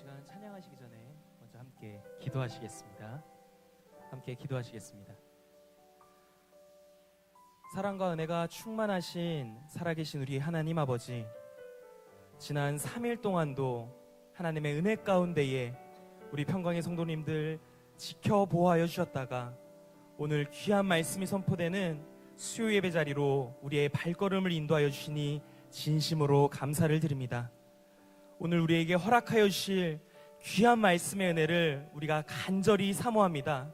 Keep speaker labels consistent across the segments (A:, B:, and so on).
A: 시간 찬양하시기 전에 먼저 함께 기도하시겠습니다. 함께 기도하시겠습니다. 사랑과 은혜가 충만하신 살아계신 우리 하나님 아버지, 지난 3일 동안도 하나님의 은혜 가운데에 우리 평강의 성도님들 지켜보호하여 주셨다가 오늘 귀한 말씀이 선포되는 수요 예배 자리로 우리의 발걸음을 인도하여 주시니 진심으로 감사를 드립니다. 오늘 우리에게 허락하여 주실 귀한 말씀의 은혜를 우리가 간절히 사모합니다.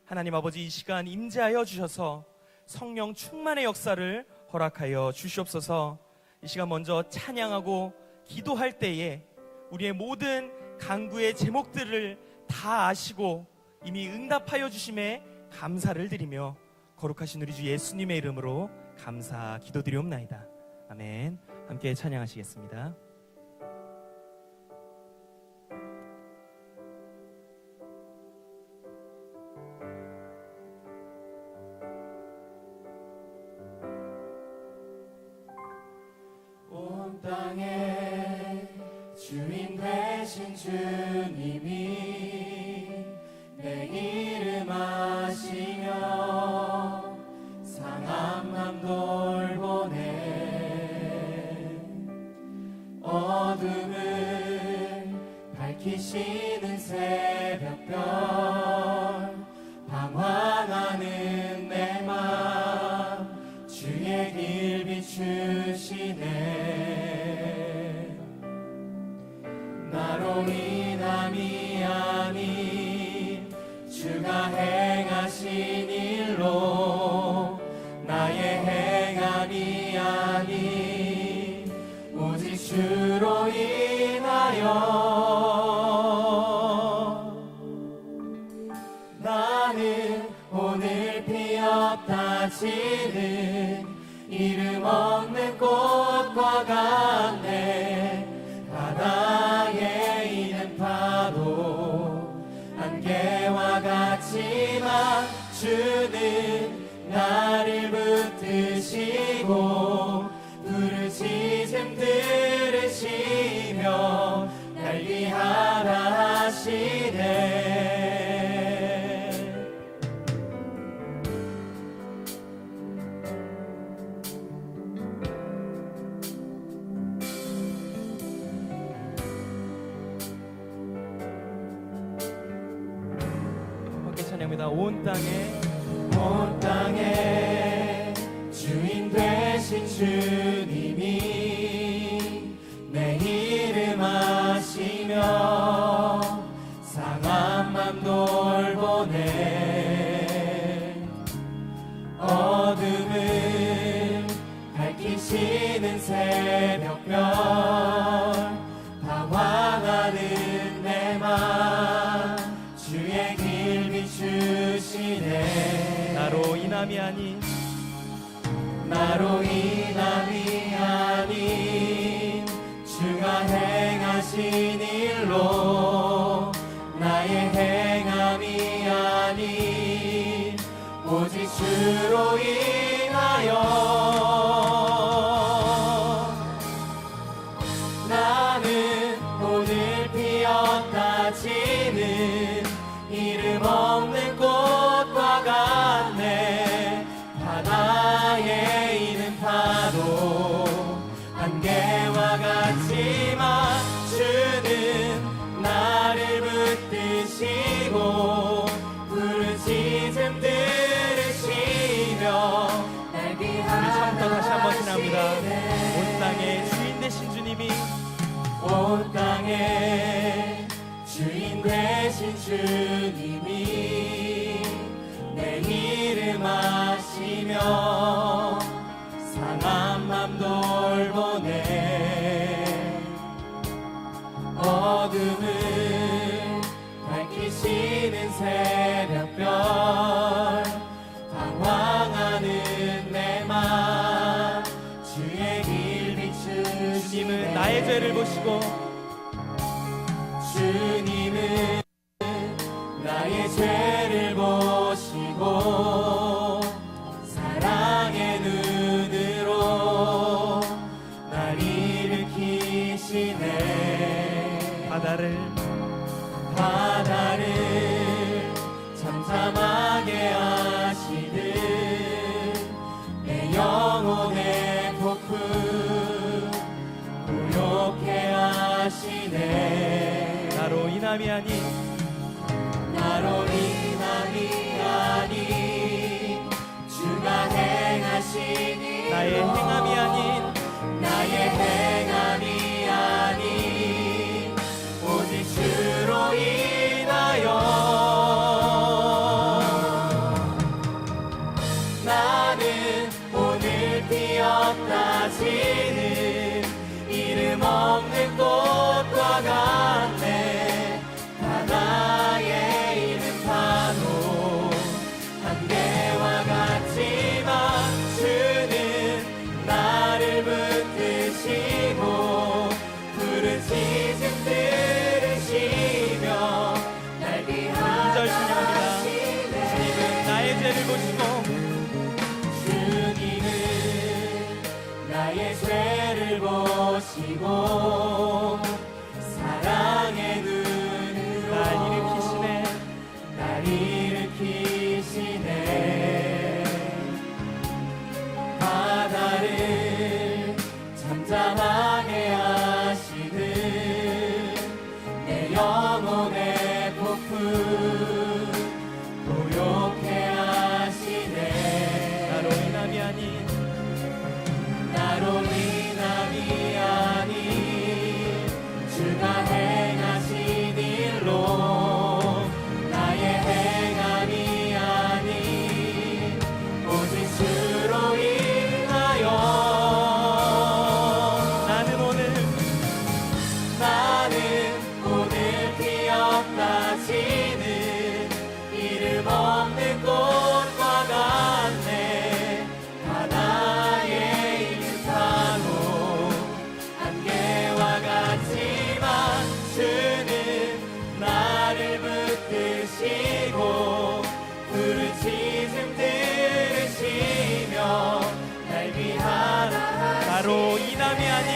A: 하나님 아버지, 이 시간 임재하여 주셔서 성령 충만의 역사를 허락하여 주시옵소서. 이 시간 먼저 찬양하고 기도할 때에 우리의 모든 간구의 제목들을 다 아시고 이미 응답하여 주심에 감사를 드리며 거룩하신 우리 주 예수님의 이름으로 감사 기도드리옵나이다. 아멘. 함께 찬양하시겠습니다.
B: 온 땅의 주인 되신 주님이 내 이름 아시며 상한 맘 돌보네. 어둠을 밝히시는 새벽별, 방황하는 내 맘 주의 길 비추시네. 나로 인함이 아닌 주가 행하신 일로, 나의 행함이 아닌 오직 주로 인하여 나는 오늘 피었다 지는 이름 없는 꽃과 같네. 바다에 있는 파도 안개와 같지만 주는 나를 붙드시고 부르짖음 들으시며 날 위하라 하시네.
A: 온 땅에
B: 주인 되신 주님이 내 이름 아시며 상한 맘 돌보네. 어둠을 밝히시는 새벽별, 방황하는 내 맘 주의 길 비추시네.
A: 나로 인함이 아닌 주가
B: 행하신 일로, 나의 행함이 아닌 오직 주로 인하여 나는 오늘 피었다 지는 이름 없는 꽃과 같네. 바다에 있는 파도 안개와 같지만 주는 나를 붙드시고 부르짖음 들으시며 날
A: 우리 처음부터 다시 한번 지납니다. 온
B: 위하시네.
A: 땅에 주인 되신 주님이
B: 온 땅에 주인 되신 주님이 내 이름 아시며 상한 맘 돌보네. 어둠을 밝히시는 새벽별, 방황하는 내 맘 주의 길 비추시네.
A: 주님은 나의 죄를 보시고
B: 주님은 나의 죄를 보시고 사랑의 눈으로 날 일으키시네. 바다를 잠잠하게 하시는 내 영혼의 폭풍 고요케 하시네.
A: 나로 인함이 아닌
B: 나로 인함이 아닌 주가 행하신 일
A: 나의 행함이 아닌
B: 나의 행함이 아닌 오직 주로 인하여 나는 오늘 피었다 지는 이름 없는 꽃과 같네. 바다에 있는 파도 안개와 같지만 주는 나를 붙드시고 푸른 시즌 들으시며 날
A: 구절
B: 위하여
A: 신령합니다. 주님은 나의 죄를 보시고
B: 주님은 나의 죄를 보시고 사랑의 눈으로
A: 날 일으키시네.
B: 날 일으키시네. 바다를 잠잠하게 하시는 내 영혼의 폭풍 고요케 하시네.
A: 나로 인함이 아닌
B: 나로 인함이 아닌 주가 행하신 일로 나의 행함이 아닌 오직 주로 인하여 나는 오늘 피었다 지는 이름 없는 꽃과 같네. 바다에 있는 파도 안개와 같지만 주는 나를 붙드시고 푸른 시즌 들으시며 날 위하여
A: 나로 인함이 아닌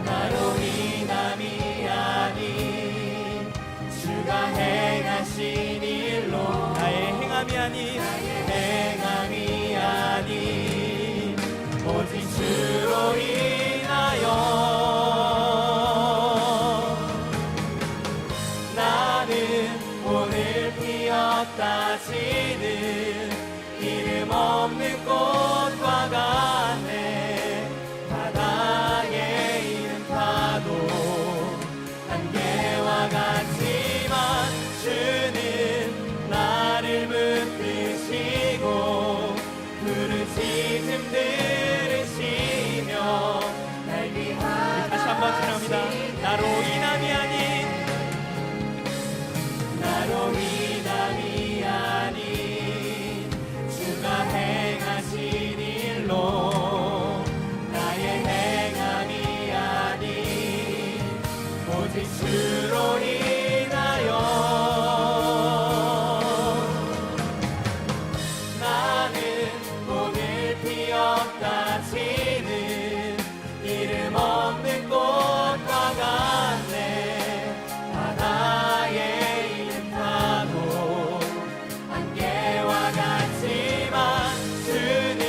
B: 나로 인함이 아닌 주가 행하신 일로
A: 나의 행함이 아닌
B: 행함이 아닌 오직 주로 인하여 나는 오늘 피었다 지는 이름 없는 꽃과 같네. 바다에 있는 파도 안개와 같지만 주는 나를 붙드시고 푸른 시즌 들으시며 날 위하여
A: 다시 한번 찬양합니다. 나로 인함이 아닌
B: 나로 인함이 아닌 주가 행하신 일로 나의 행함이 아닌 오직 주로 인하여 나는 오늘 피었다 지는 이름 없는 꽃과 같네. 바다에 있는 파도 안개와 같지만 주는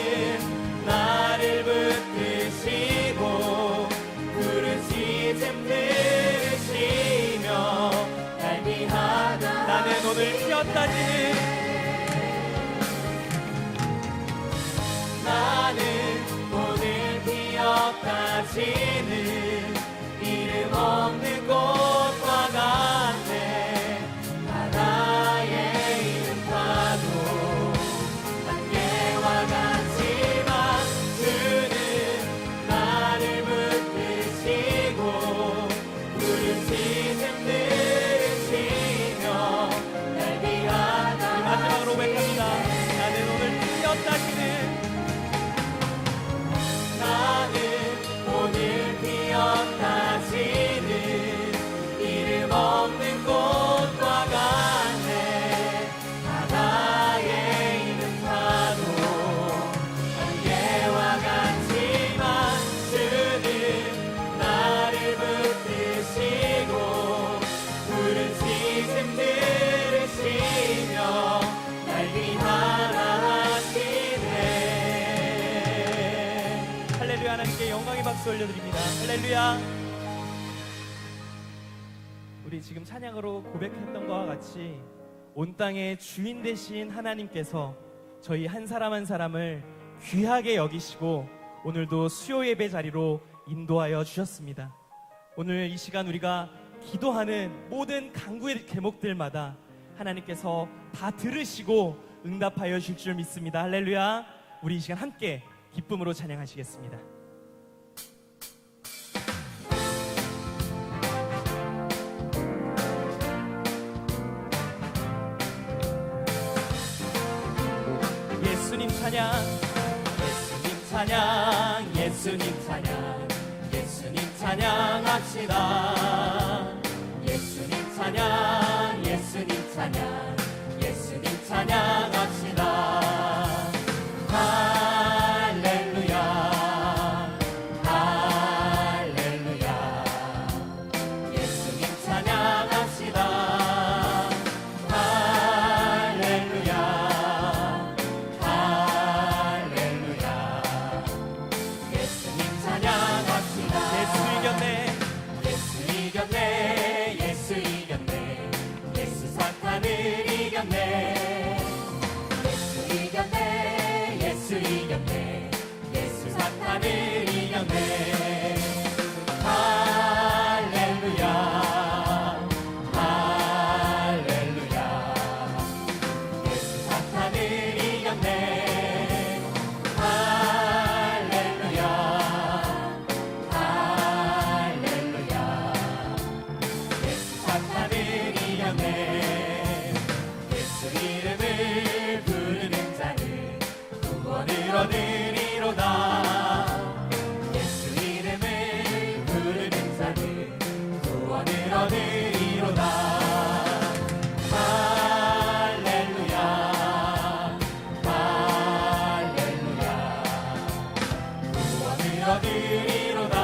B: 나를 붙드시고 푸른 시즌 들으시며 날 위하여
A: 나는 오늘 피었다 지는
B: 나는 오늘 피었다 지는 이름 없는 꽃과 같네. 바다에 있는 파도 안개와 같지만 주는 나를 붙드시고 푸른 시즌 들으시며 날 위하여
A: 마지막으로 고백합니다. 나는 오늘 피었다 지는
B: 나는 오늘
A: 올려드립니다. 할렐루야. 우리 지금 찬양으로 고백했던 것과 같이 온 땅의 주인 되신 하나님께서 저희 한 사람 한 사람을 귀하게 여기시고 오늘도 수요 예배 자리로 인도하여 주셨습니다. 오늘 이 시간 우리가 기도하는 모든 간구의 제목들마다 하나님께서 다 들으시고 응답하여 주실 줄 믿습니다. 할렐루야. 우리 이 시간 함께 기쁨으로 찬양하시겠습니다. 예수님 찬양, 예수님 찬양, 예수님 찬양, 예수님 찬양합시다. 예수님 찬양, 예수님 찬양, 예수님 찬양합시다. 할렐루야, 할렐루야. 예수님 찬양합시다. 할렐루야, 할렐루야. 예수님 찬양합시다. 예수 이겼네, 예수 이겼네, 예수 이겼네. 예수 사탄을 이겼네. 예수 이겼네, 예수 이겼네. 예수 사탄을 이겼네. 할렐루야, 할렐루야. 예수 사탄을 이겼네. 할렐루야, 할렐루야. 예수 사탄을 이겼네. 예수 이름을 부르는 자는 구원을 얻으리로다. 예수 이름을 부르는 자는 구원을 얻으리로다. 할렐루야, 할렐루야. 구원을 얻으리로다.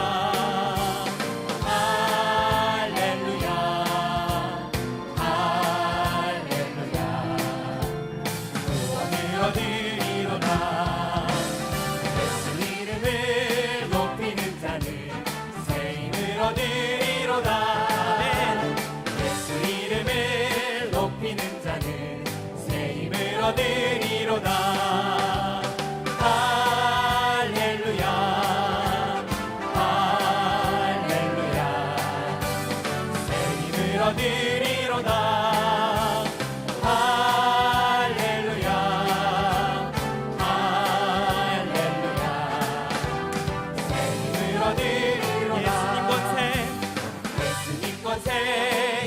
A: 할렐루야, 할렐루야. 구원을 얻으리로다. 예수 이름을 높이는 자는 새 힘을 얻으리로다. 예수 이름을 높이는 자는 새 힘을 얻으리로다. 할렐루야, 할렐루야. 새 힘을 얻으리로다. 할렐루야, 할렐루야. 새 힘을 얻으리로다. 예수님 권세,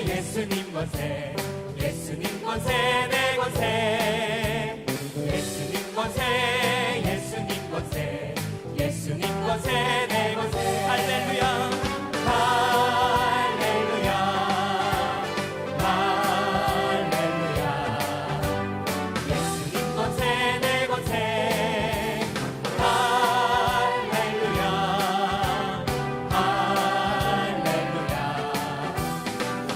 A: 예수님 권세, 예수님 권세, 내 권세. 예수님 권세, 예수님 권세, 예수님 권세, 내 권세. 할렐루야, 할렐루야, 할렐루야. 예수님 권세, 내 권세. 할렐루야, 할렐루야.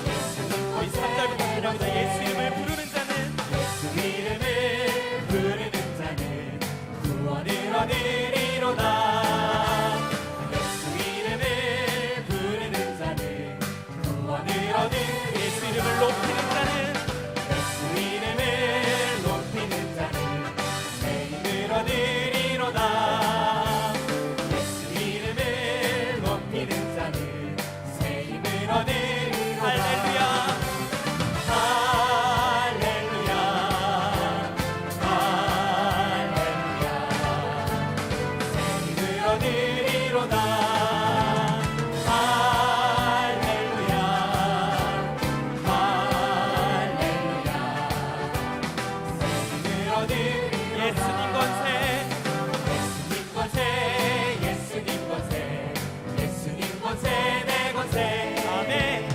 A: 예수님 권세, 3절부터 시작합니다. 예수 이름을 부르는 자는, 예수 이름을 부르는 자는 구원을 얻으리로다. 예수 이름을 부르는 자는 구원을 얻으리로다. 예수 이름을 높이는 자는, 예수 이름을 높이는 자는 새 힘을 얻으리로다. 예수 이름을 높이는 자는 새 힘을 얻으리로다. 할렐루야, 할렐루야, 할렐루야. 새 힘을 얻으리로다. 할렐루야, 할렐루야. 새 힘을 얻으리로다. 예수님 권세, 예수님 권세, 예수님 권세, 예수님 권세, 내 권세. 아멘.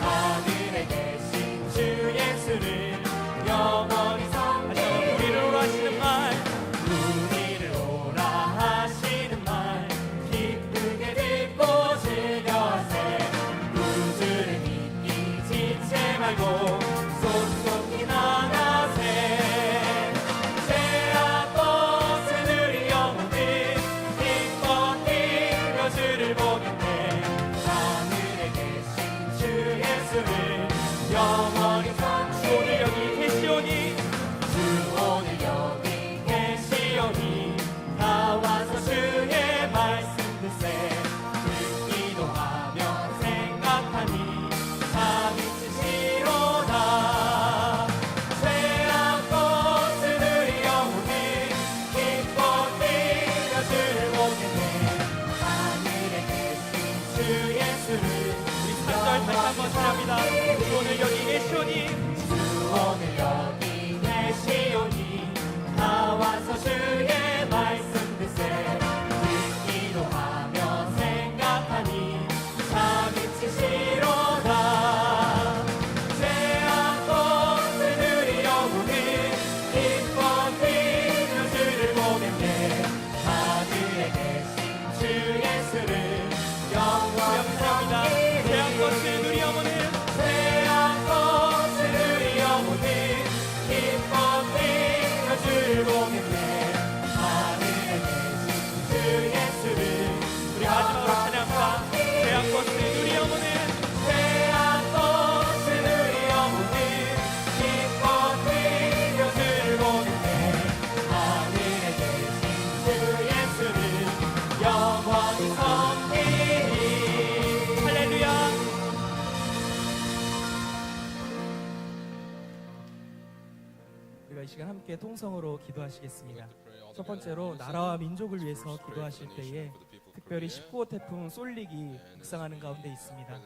B: 하늘에 계신 주 예수를 영원히 섬기리.
A: 우리를 오라 하시는 말,
B: 우리를 오라 하시는 말 기쁘게 듣고 즐겨하세. 우주를 믿기 지체 말고 속속히 나가세. 죄악 벗은 우리 영혼들 기뻐 뛰며 주를 보겠네. 하늘에 계신 주 예수를 영원히
A: 주 오늘 여기 계시오니
B: 주 오늘 여기 계시오니 나와서 주의 말씀 듣세. 듣기도 하며 생각하니 다 미치시로다. 죄악 벗은 우리 영혼을 기뻐 뛰며 주를 보겠네. 하늘에 계신 주 예수를
A: 우리 3절 다시 한번 찬양합니다. 주 오늘 여기 계시오니
B: 주 오늘 여기 계시오니 나와서 주의 말씀 듣세. 듣기도 하며 생각하니 다 미치시로다. 죄악 벗은 우리 영혼을 기뻐 뛰며 주를 보겠네. 하늘에 계신 주 예수를 영원히
A: 감사합니다. 죄악 벗은 우리 영혼을
B: 죄악 벗은 우리 영혼을 기뻐 뛰며 주를 보겠네. 하늘에 계신 주 예수를
A: 우리 마지막으로 찬양합니다. 죄악 벗은 우리 영혼을
B: 죄악 벗은 우리 영혼을 기뻐 뛰며 주를 보겠네. 하늘에 계신 주 예수를 영원히 섬기리.
A: 할렐루야. 우리가 이 시간 함께 통성으로 기도하시겠습니다. 첫 번째로 나라와 민족을 위해서 기도하실 때에 특별히 19호 태풍 쏠릭이 북상하는 가운데 있습니다.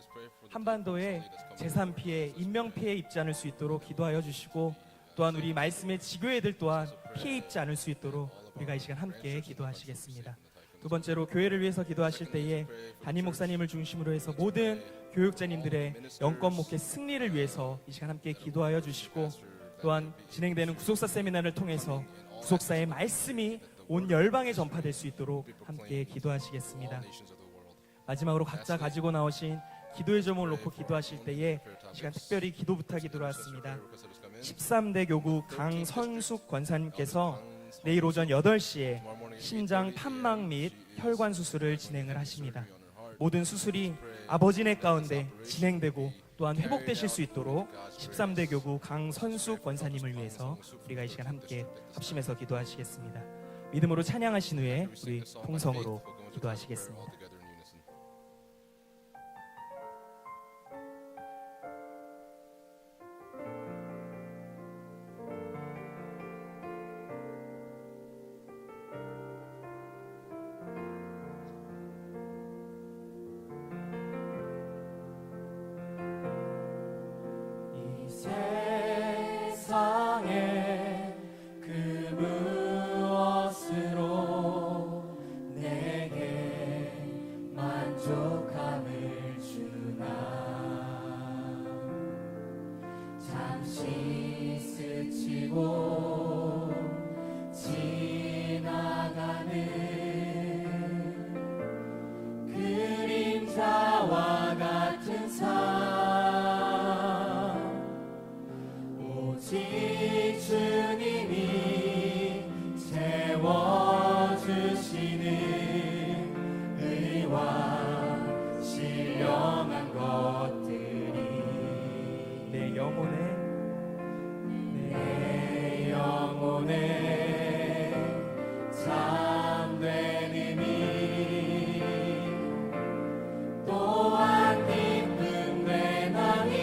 A: 한반도에 재산 피해, 인명 피해 입지 않을 수 있도록 기도하여 주시고, 또한 우리 말씀의 지교회들 또한 피해 입지 않을 수 있도록 우리가 이 시간 함께 기도하시겠습니다. 두 번째로 교회를 위해서 기도하실 때에 담임 목사님을 중심으로 해서 모든 교육자님들의 영권 목회 승리를 위해서 이 시간 함께 기도하여 주시고, 또한 진행되는 구속사 세미나를 통해서 구속사의 말씀이 온 열방에 전파될 수 있도록 함께 기도하시겠습니다. 마지막으로 각자 가지고 나오신 기도의 제목을 놓고 기도하실 때에 이 시간 특별히 기도 부탁이 들어왔습니다. 13대 교구 강선숙 권사님께서 내일 오전 8시에 심장 판막 및 혈관 수술을 진행을 하십니다. 모든 수술이 아버지네 가운데 진행되고 또한 회복되실 수 있도록 13대 교구 강선숙 권사님을 위해서 우리가 이 시간 함께 합심해서 기도하시겠습니다. 믿음으로 찬양하신 후에 우리 통성으로 기도하시겠습니다.
B: 이 세상에 그 무엇으로 내게 만족함을 주나. 잠시 스치고 지나가는 그림자와 같은 삶, 오직 주님이 채워주시는 의와 신령한 것들이
A: 내 영혼에
B: 내 영혼에 참된 의미, 또한 기쁨 되나니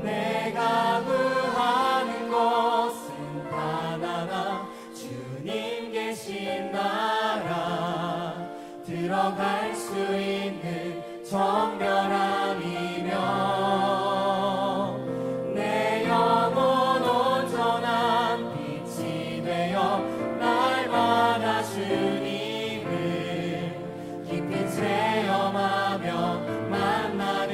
B: 내가 구하는 것은 단 하나, 주님 계신 나라 들어갈 수 있는 정결함이며, 내 영혼 온전한 빛이 되어 날마다 주님을 깊이 체험하며 만나게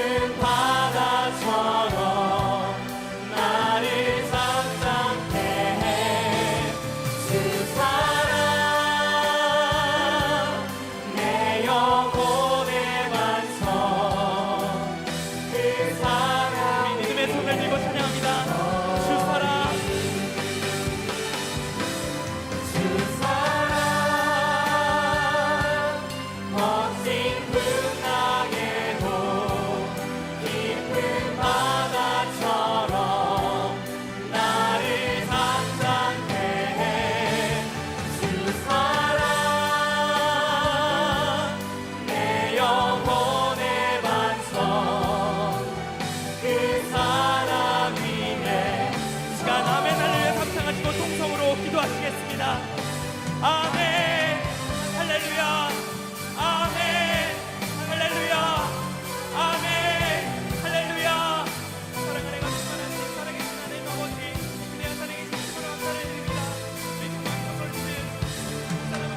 B: 깊은 바다처럼 나를 잠잠케 해. 주 사랑 내 영혼의 반성. 그 사랑
A: 믿음의 손을 들고 찬양합니다. 주 사랑
B: 주 사랑 멋진 풍랑에도 깊은 바다처럼 나를 잠잠케 해. 주 사랑 내 영혼의 반성. 그 사랑 위에
A: 시간 아멘 할렐루야 감상하시고 통성으로 기도하시겠습니다. 아멘 할렐루야 아멘 할렐루야 아멘 할렐루야. 사랑하는 것이 많으신 살아계신 하나님 아버지 그냥 살아계신 주님으로 감사드립니다. 우리 평강의 성도를 주신 사랑을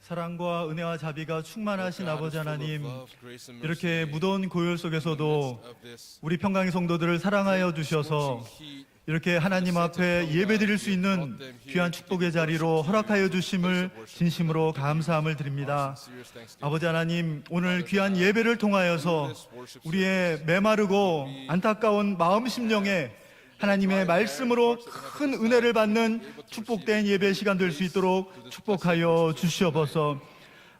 C: 사랑과 은혜와 자비가 충만하신 아버지 하나님, 이렇게 무더운 고열 속에서도 우리 평강의 성도들을 사랑하여 주셔서 이렇게 하나님 앞에 예배드릴 수 있는 귀한 축복의 자리로 허락하여 주심을 진심으로 감사함을 드립니다. 아버지 하나님, 오늘 귀한 예배를 통하여서 우리의 메마르고 안타까운 마음 심령에 하나님의 말씀으로 큰 은혜를 받는 축복된 예배 시간 될 수 있도록 축복하여 주시옵소서.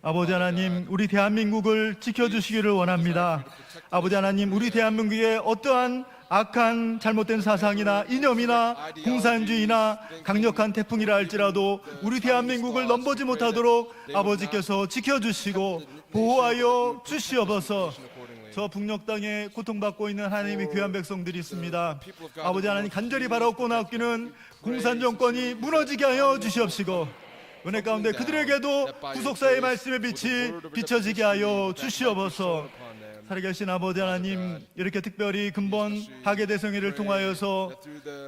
C: 아버지 하나님, 우리 대한민국을 지켜주시기를 원합니다. 아버지 하나님, 우리 대한민국에 어떠한 악한 잘못된 사상이나 이념이나 공산주의나 강력한 태풍이라 할지라도 우리 대한민국을 넘보지 못하도록 아버지께서 지켜주시고 보호하여 주시옵소서. 저 북녘 땅에 고통받고 있는 하나님의 귀한 백성들이 있습니다. 아버지 하나님, 간절히 바라옵고 나옵기는 공산 정권이 무너지게 하여 주시옵시고 은혜 가운데 그들에게도 구속사의 말씀의 빛이 비춰지게 하여 주시옵소서. 살아계신 아버지 하나님, 이렇게 특별히 근본 하계대성회를 통하여서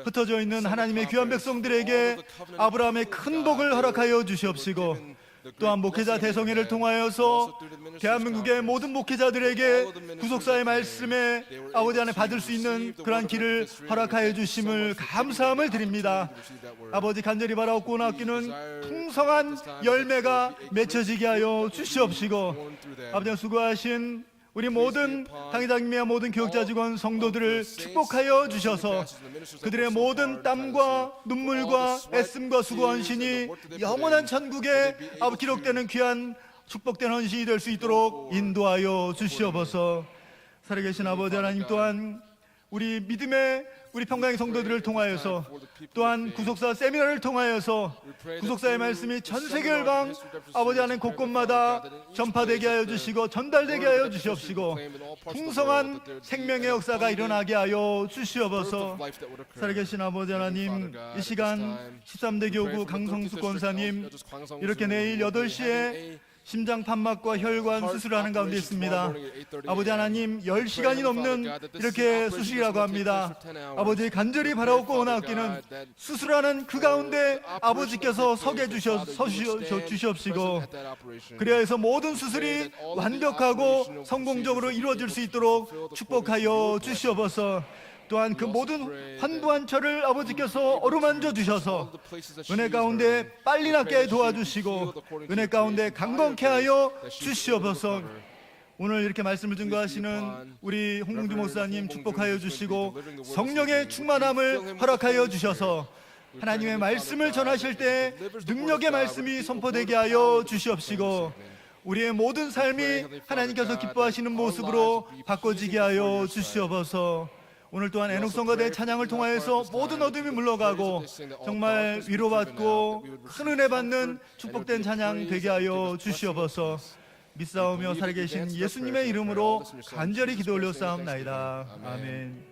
C: 흩어져 있는 하나님의 귀한 백성들에게 아브라함의 큰 복을 허락하여 주시옵시고, 또한 목회자 대성회를 통하여서 대한민국의 모든 목회자들에게 구속사의 말씀에 아버지 안에 받을 수 있는 그러한 길을 허락하여 주심을 감사함을 드립니다. 아버지, 간절히 바라옵고 나옵기는 풍성한 열매가 맺혀지게 하여 주시옵시고, 아버지 수고하신 우리 모든 당회장님과 모든 교육자 직원 성도들을 축복하여 주셔서 그들의 모든 땀과 눈물과 애씀과 수고 헌신이 영원한 천국에 기록되는 귀한 축복된 헌신이 될 수 있도록 인도하여 주시옵소서. 살아계신 아버지 하나님, 또한 우리 믿음의 우리 평강의 성도들을 통하여서 또한 구속사 세미나를 통하여서 구속사의 말씀이 전 세계 열방 아버지 하나님 곳곳마다 전파되게 하여 주시고 전달되게 하여 주시옵시고 풍성한 생명의 역사가 일어나게 하여 주시옵소서. 살아계신 아버지 하나님, 이 시간 13대 교구 강성수 권사님 이렇게 내일 8시에 심장 판막과 혈관 수술하는 가운데 있습니다. 아버지 하나님, 10시간이 넘는 이렇게 수술이라고 합니다. 아버지, 간절히 바라옵고 원하옵기는 수술하는 그 가운데 아버지께서 서게 주시옵시고, 그래야 해서 모든 수술이 완벽하고 성공적으로 이루어질 수 있도록 축복하여 주시옵소서. 또한 그 모든 환부한처를 아버지께서 어루만져 주셔서 은혜 가운데 빨리 낫게 도와주시고 은혜 가운데 강건케 하여 주시옵소서. 오늘 이렇게 말씀을 증거하시는 우리 홍봉주 목사님 축복하여 주시고 성령의 충만함을 허락하여 주셔서 하나님의 말씀을 전하실 때 능력의 말씀이 선포되게 하여 주시옵시고 우리의 모든 삶이 하나님께서 기뻐하시는 모습으로 바꿔지게 하여 주시옵소서. 오늘 또한 애녹성가대 찬양을 통하여서 모든 어둠이 물러가고 정말 위로받고 큰 은혜 받는 축복된 찬양 되게 하여 주시옵소서. 믿사오며 살아계신 예수님의 이름으로 간절히 기도 올려싸움나이다. 아멘.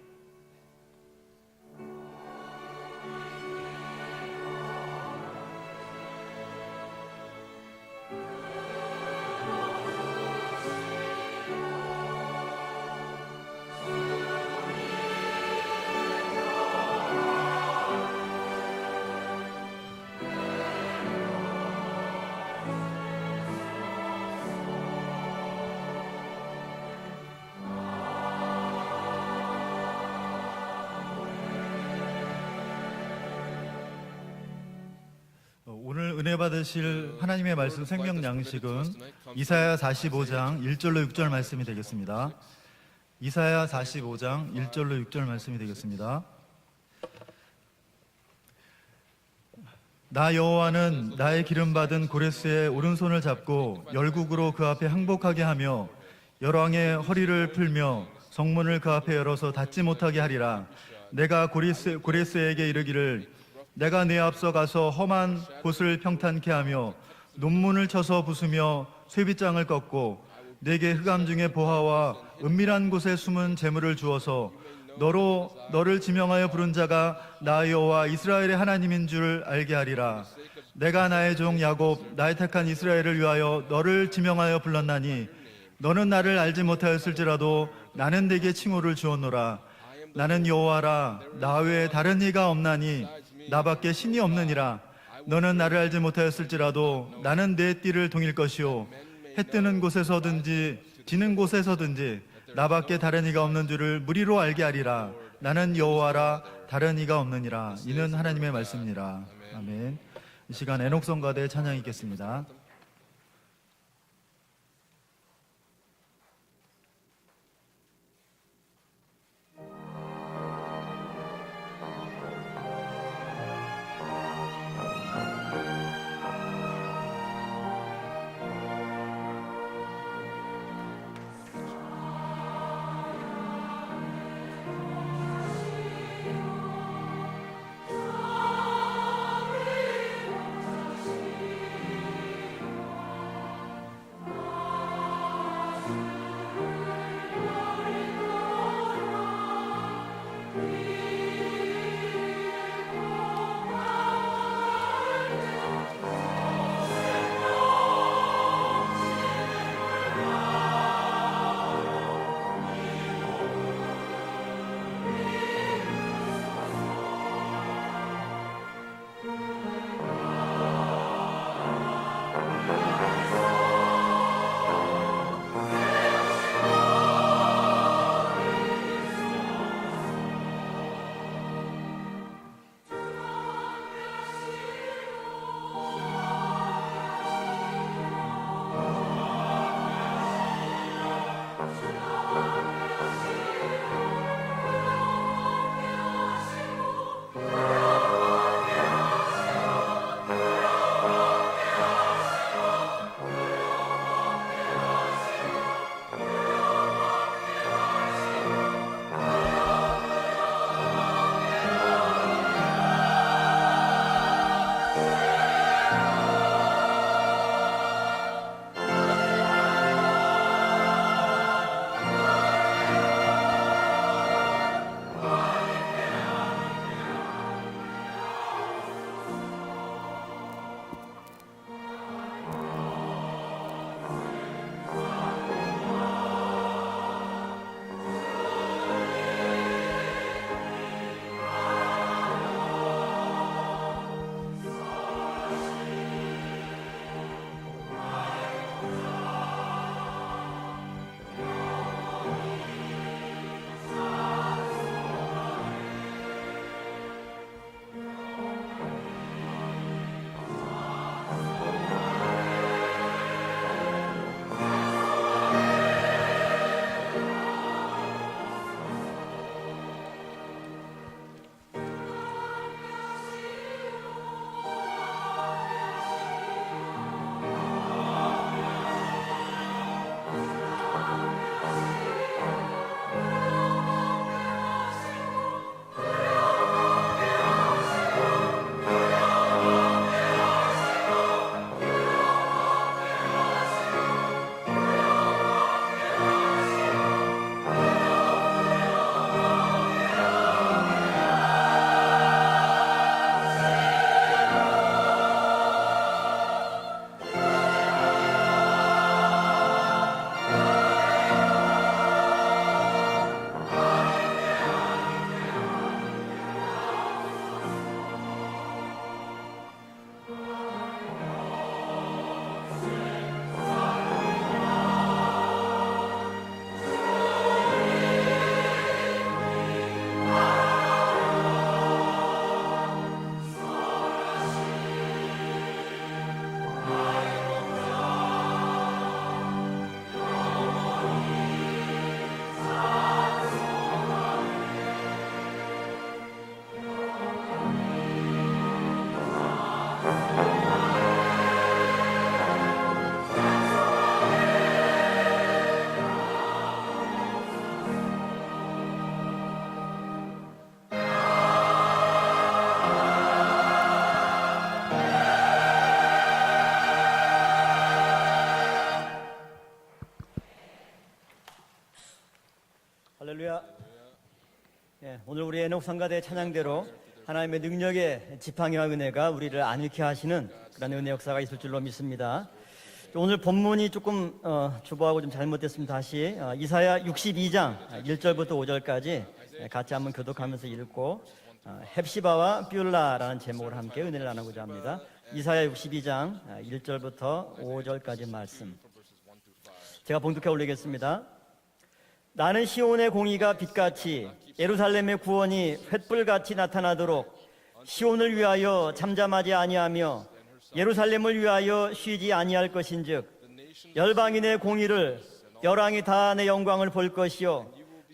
C: 오늘 은혜 받으실 하나님의 말씀 생명 양식은 이사야 45장 1절로 6절 말씀이 되겠습니다. 이사야 45장 1절로 6절 말씀이 되겠습니다. 나 여호와는 나의 기름 받은 고레스의 오른손을 잡고 열국으로 그 앞에 항복하게 하며 열왕의 허리를 풀며 성문을 그 앞에 열어서 닫지 못하게 하리라. 내가 고레스에게 이르기를 내가 내 앞서 가서 험한 곳을 평탄케 하며 논문을 쳐서 부수며 쇠빗장을 꺾고 내게 흑암 중에 보화와 은밀한 곳에 숨은 재물을 주어서 너를 지명하여 부른 자가 나 여호와 이스라엘의 하나님인 줄 알게 하리라. 내가 나의 종 야곱 나의 택한 이스라엘을 위하여 너를 지명하여 불렀나니 너는 나를 알지 못하였을지라도 나는 네게 칭호를 주었노라. 나는 여호와라. 나 외에 다른 이가 없나니 나밖에 신이 없느니라. 너는 나를 알지 못하였을지라도 나는 내 띠를 동일 것이요 해 뜨는 곳에서든지 지는 곳에서든지 나밖에 다른 이가 없는 줄을 무리로 알게 하리라. 나는 여호와라. 다른 이가 없느니라. 이는 하나님의 말씀이니라. 아멘. 이 시간 애녹성가대 찬양이 있겠습니다.
D: 할렐루야. 예, 오늘 우리 에녹 성가대 찬양대로 하나님의 능력의 지팡이와 은혜가 우리를 안위케 하시는 그런 은혜 역사가 있을 줄로 믿습니다. 오늘 본문이 조금 주보하고 좀 잘못됐습니다. 다시 이사야 62장 1절부터 5절까지 같이 한번 교독하면서 읽고 헵시바와 뷸라라는 제목으로 함께 은혜를 나누고자 합니다. 이사야 62장 1절부터 5절까지 말씀 제가 봉독해 올리겠습니다. 나는 시온의 공의가 빛같이 예루살렘의 구원이 횃불같이 나타나도록 시온을 위하여 잠잠하지 아니하며 예루살렘을 위하여 쉬지 아니할 것인즉 열방인의 공의를 열왕이 다 내 영광을 볼 것이요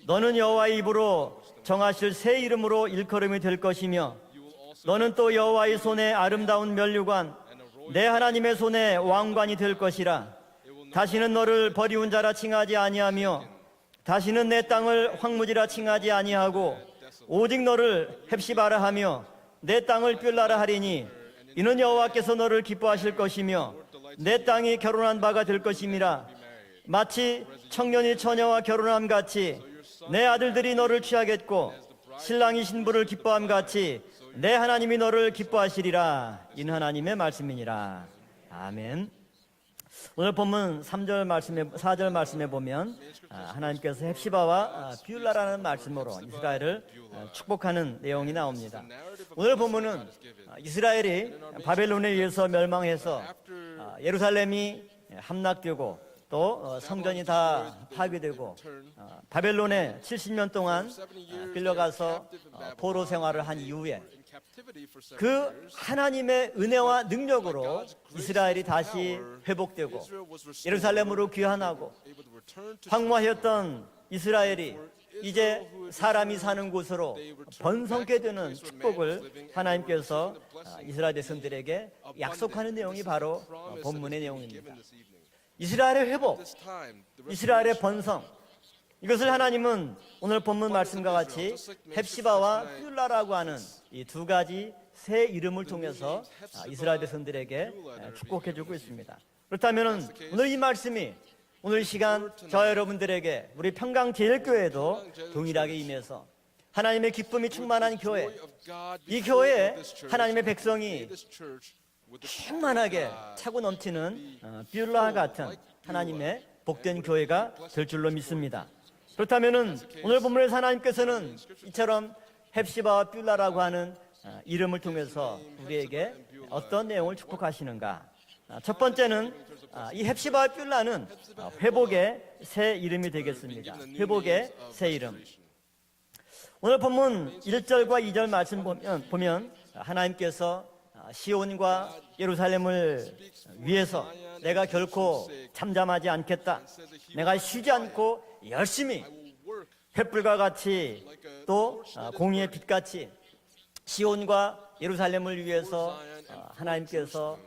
D: 너는 여호와의 입으로 정하실 새 이름으로 일컬음이 될 것이며 너는 또 여호와의 손에 아름다운 면류관 내 하나님의 손에 왕관이 될 것이라. 다시는 너를 버리운 자라 칭하지 아니하며 다시는 내 땅을 황무지라 칭하지 아니하고 오직 너를 헵시바라 하며 내 땅을 뷸라라 하리니 이는 여호와께서 너를 기뻐하실 것이며 내 땅이 결혼한 바가 될 것임이라. 마치 청년이 처녀와 결혼함 같이 내 아들들이 너를 취하겠고 신랑이 신부를 기뻐함 같이 내 하나님이 너를 기뻐하시리라. 이는 하나님의 말씀이니라. 아멘. 오늘 본문 4절 말씀에 보면 하나님께서 헵시바와 뷸라라는 말씀으로 이스라엘을 축복하는 내용이 나옵니다. 오늘 본문은 이스라엘이 바벨론에 의해서 멸망해서 예루살렘이 함락되고 또 성전이 다 파괴되고 바벨론에 70년 동안 끌려가서 포로 생활을 한 이후에 그 하나님의 은혜와 능력으로 이스라엘이 다시 회복되고 예루살렘으로 귀환하고 황무하였던 이스라엘이 이제 사람이 사는 곳으로 번성케 되는 축복을 하나님께서 이스라엘 백성들에게 약속하는 내용이 바로 본문의 내용입니다. 이스라엘의 회복, 이스라엘의 번성, 이것을 하나님은 오늘 본문 말씀과 같이 헵시바와 뷸라라고 하는 이 두 가지 새 이름을 통해서 이스라엘 백성들에게 축복해 주고 있습니다. 그렇다면 오늘 이 말씀이 오늘 이 시간 저 여러분들에게 우리 평강제일교회도 동일하게 임해서 하나님의 기쁨이 충만한 교회, 이 교회에 하나님의 백성이 충만하게 차고 넘치는 뷸라와 같은 하나님의 복된 교회가 될 줄로 믿습니다. 그렇다면 오늘 본문에서 하나님께서는 이처럼 헵시바와 뷸라라고 하는 이름을 통해서 우리에게 어떤 내용을 축복하시는가? 첫 번째는 이 헵시바와 뷸라는 회복의 새 이름이 되겠습니다. 회복의 새 이름. 오늘 본문 1절과 2절 말씀 보면 하나님께서 시온과 예루살렘을 위해서 내가 결코 잠잠하지 않겠다. 내가 쉬지 않고 열심히 횃불과 같이 또 공의의 빛같이 시온과 예루살렘을 위해서 하나님께서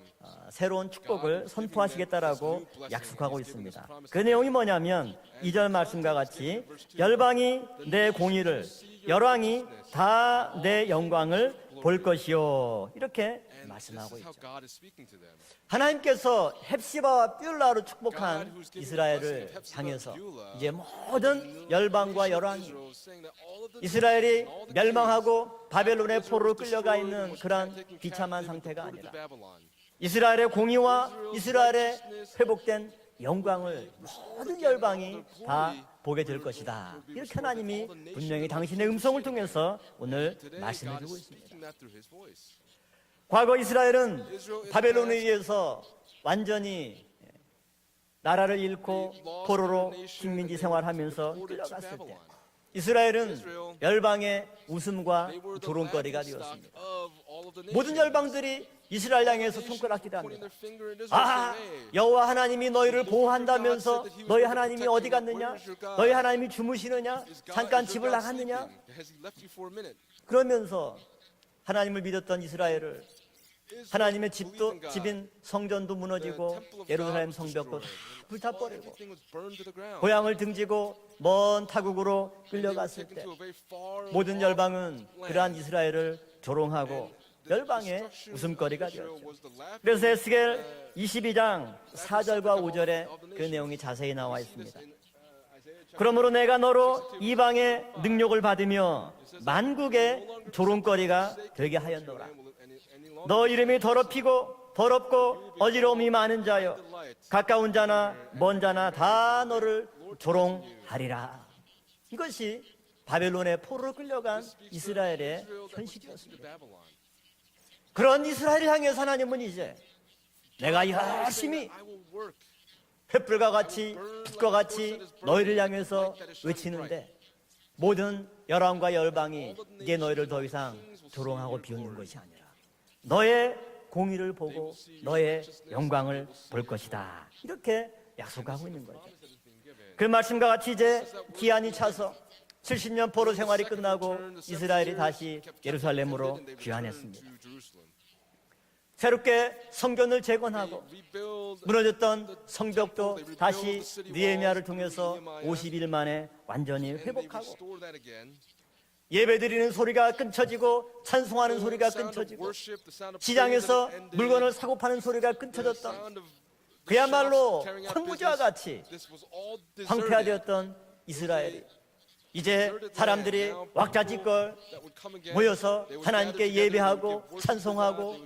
D: 새로운 축복을 선포하시겠다라고 약속하고 있습니다. 그 내용이 뭐냐면 2절 말씀과 같이 열방이 내 공의를 열왕이 다 내 영광을 볼 것이요 이렇게 말씀하고 있죠. 하나님께서 헵시바와 뷸라로 축복한 이스라엘을 향해서 이제 모든 열방과 열왕이 이스라엘이 멸망하고 바벨론의 포로로 끌려가 있는 그런 비참한 상태가 아니라 이스라엘의 공의와 이스라엘의 회복된 영광을 모든 열방이 다 보게 될 것이다. 이렇게 하나님이 분명히 당신의 음성을 통해서 오늘 말씀해 주고 있습니다. 과거 이스라엘은 바벨론에 의해서 완전히 나라를 잃고 포로로 식민지 생활하면서 끌려갔을 때 이스라엘은 열방의 웃음과 조롱거리가 되었습니다. 모든 열방들이 이스라엘 향해서 손가락질을 합니다. 여호와 하나님이 너희를 보호한다면서 너희 하나님이 어디 갔느냐? 너희 하나님이 주무시느냐? 잠깐 집을 나갔느냐? 그러면서 하나님을 믿었던 이스라엘을 하나님의 집인 성전도 무너지고 예루살렘 성벽도 다 불타버리고 고향을 등지고 먼 타국으로 끌려갔을 때 모든 열방은 그러한 이스라엘을 조롱하고 열방의 웃음거리가 되었죠. 그래서 에스겔 22장 4절과 5절에 그 내용이 자세히 나와 있습니다. 그러므로 내가 너로 이방의 능력을 받으며 만국의 조롱거리가 되게 하였노라. 너 이름이 더럽고 어지러움이 많은 자여, 가까운 자나 먼 자나 다 너를 조롱하리라. 이것이 바벨론의 포로로 끌려간 이스라엘의 현실이었습니다. 그런 이스라엘을 향해서 하나님은 이제 내가 열심히 횃불과 같이 빛과 같이 너희를 향해서 외치는데 모든 열왕과 열방이 이제 너희를 더 이상 조롱하고 비웃는 것이 아니라 너의 공의를 보고 너의 영광을 볼 것이다. 이렇게 약속하고 있는 거죠. 그 말씀과 같이 이제 기한이 차서 70년 포로 생활이 끝나고 이스라엘이 다시 예루살렘으로 귀환했습니다. 새롭게 성전을 재건하고 무너졌던 성벽도 다시 느헤미야를 통해서 50일 만에 완전히 회복하고 예배드리는 소리가 끊쳐지고 찬송하는 소리가 끊쳐지고 시장에서 물건을 사고 파는 소리가 끊쳐졌던 그야말로 황무지와 같이 황폐화되었던 이스라엘이 이제 사람들이 왁자지껄 모여서 하나님께 예배하고 찬송하고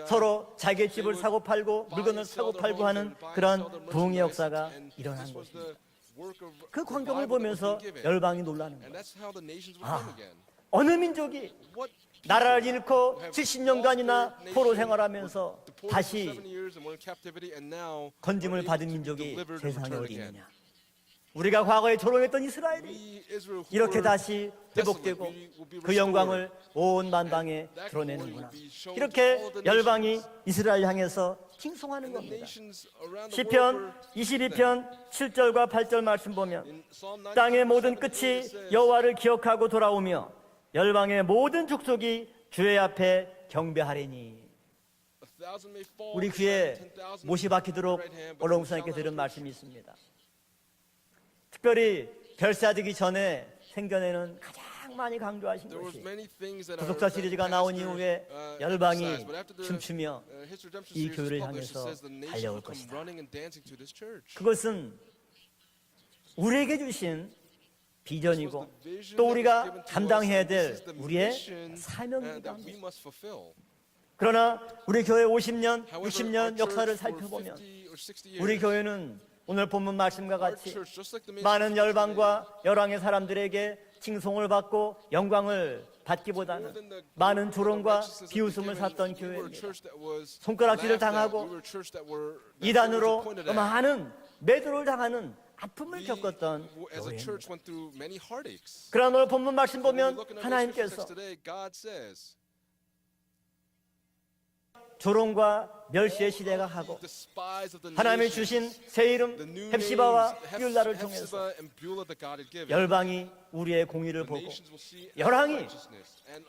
D: 서로 자기의 집을 사고 팔고 물건을 사고 팔고 하는 그런 부흥의 역사가 일어난 것입니다. 그 광경을 보면서 열방이 놀라는 거예요. 어느 민족이 나라를 잃고 70년간이나 포로 생활하면서 다시 건짐을 받은 민족이 세상에 어디 있느냐. 우리가 과거에 조롱했던 이스라엘이 이렇게 다시 회복되고 그 영광을 온 만방에 드러내는구나. 이렇게 열방이 이스라엘 향해서 칭송하는 겁니다. 시편 22편 7절과 8절 말씀 보면 땅의 모든 끝이 여호와를 기억하고 돌아오며 열방의 모든 족속이 주의 앞에 경배하리니. 우리 귀에 못이 박히도록 얼렁 목사님께 들은 말씀이 있습니다. 특별히 별세하기 전에 생전에는 가장 많이 강조하신 것이 구속사 시리즈가 나온 이후에 열방이 춤추며 이 교회를 향해서 달려올 것이다. 그것은 우리에게 주신 비전이고 또 우리가 감당해야 될 우리의 사명이기도 합니다. 그러나 우리 교회 50년, 60년 역사를 살펴보면 우리 교회는 오늘 본문 말씀과 같이 많은 열방과 열왕의 사람들에게 칭송을 받고 영광을 받기보다는 많은 조롱과 비웃음을 샀던 교회입니다. 손가락질을 당하고 이단으로 많은 매도를 당하는 아픔을 겪었던 교회입니다. 그러나 오늘 본문 말씀 보면 하나님께서 조롱과 멸시의 시대가 하고 하나님이 주신 새 이름 헵시바와 뷰라를 통해서 열방이 우리의 공의를 보고 열왕이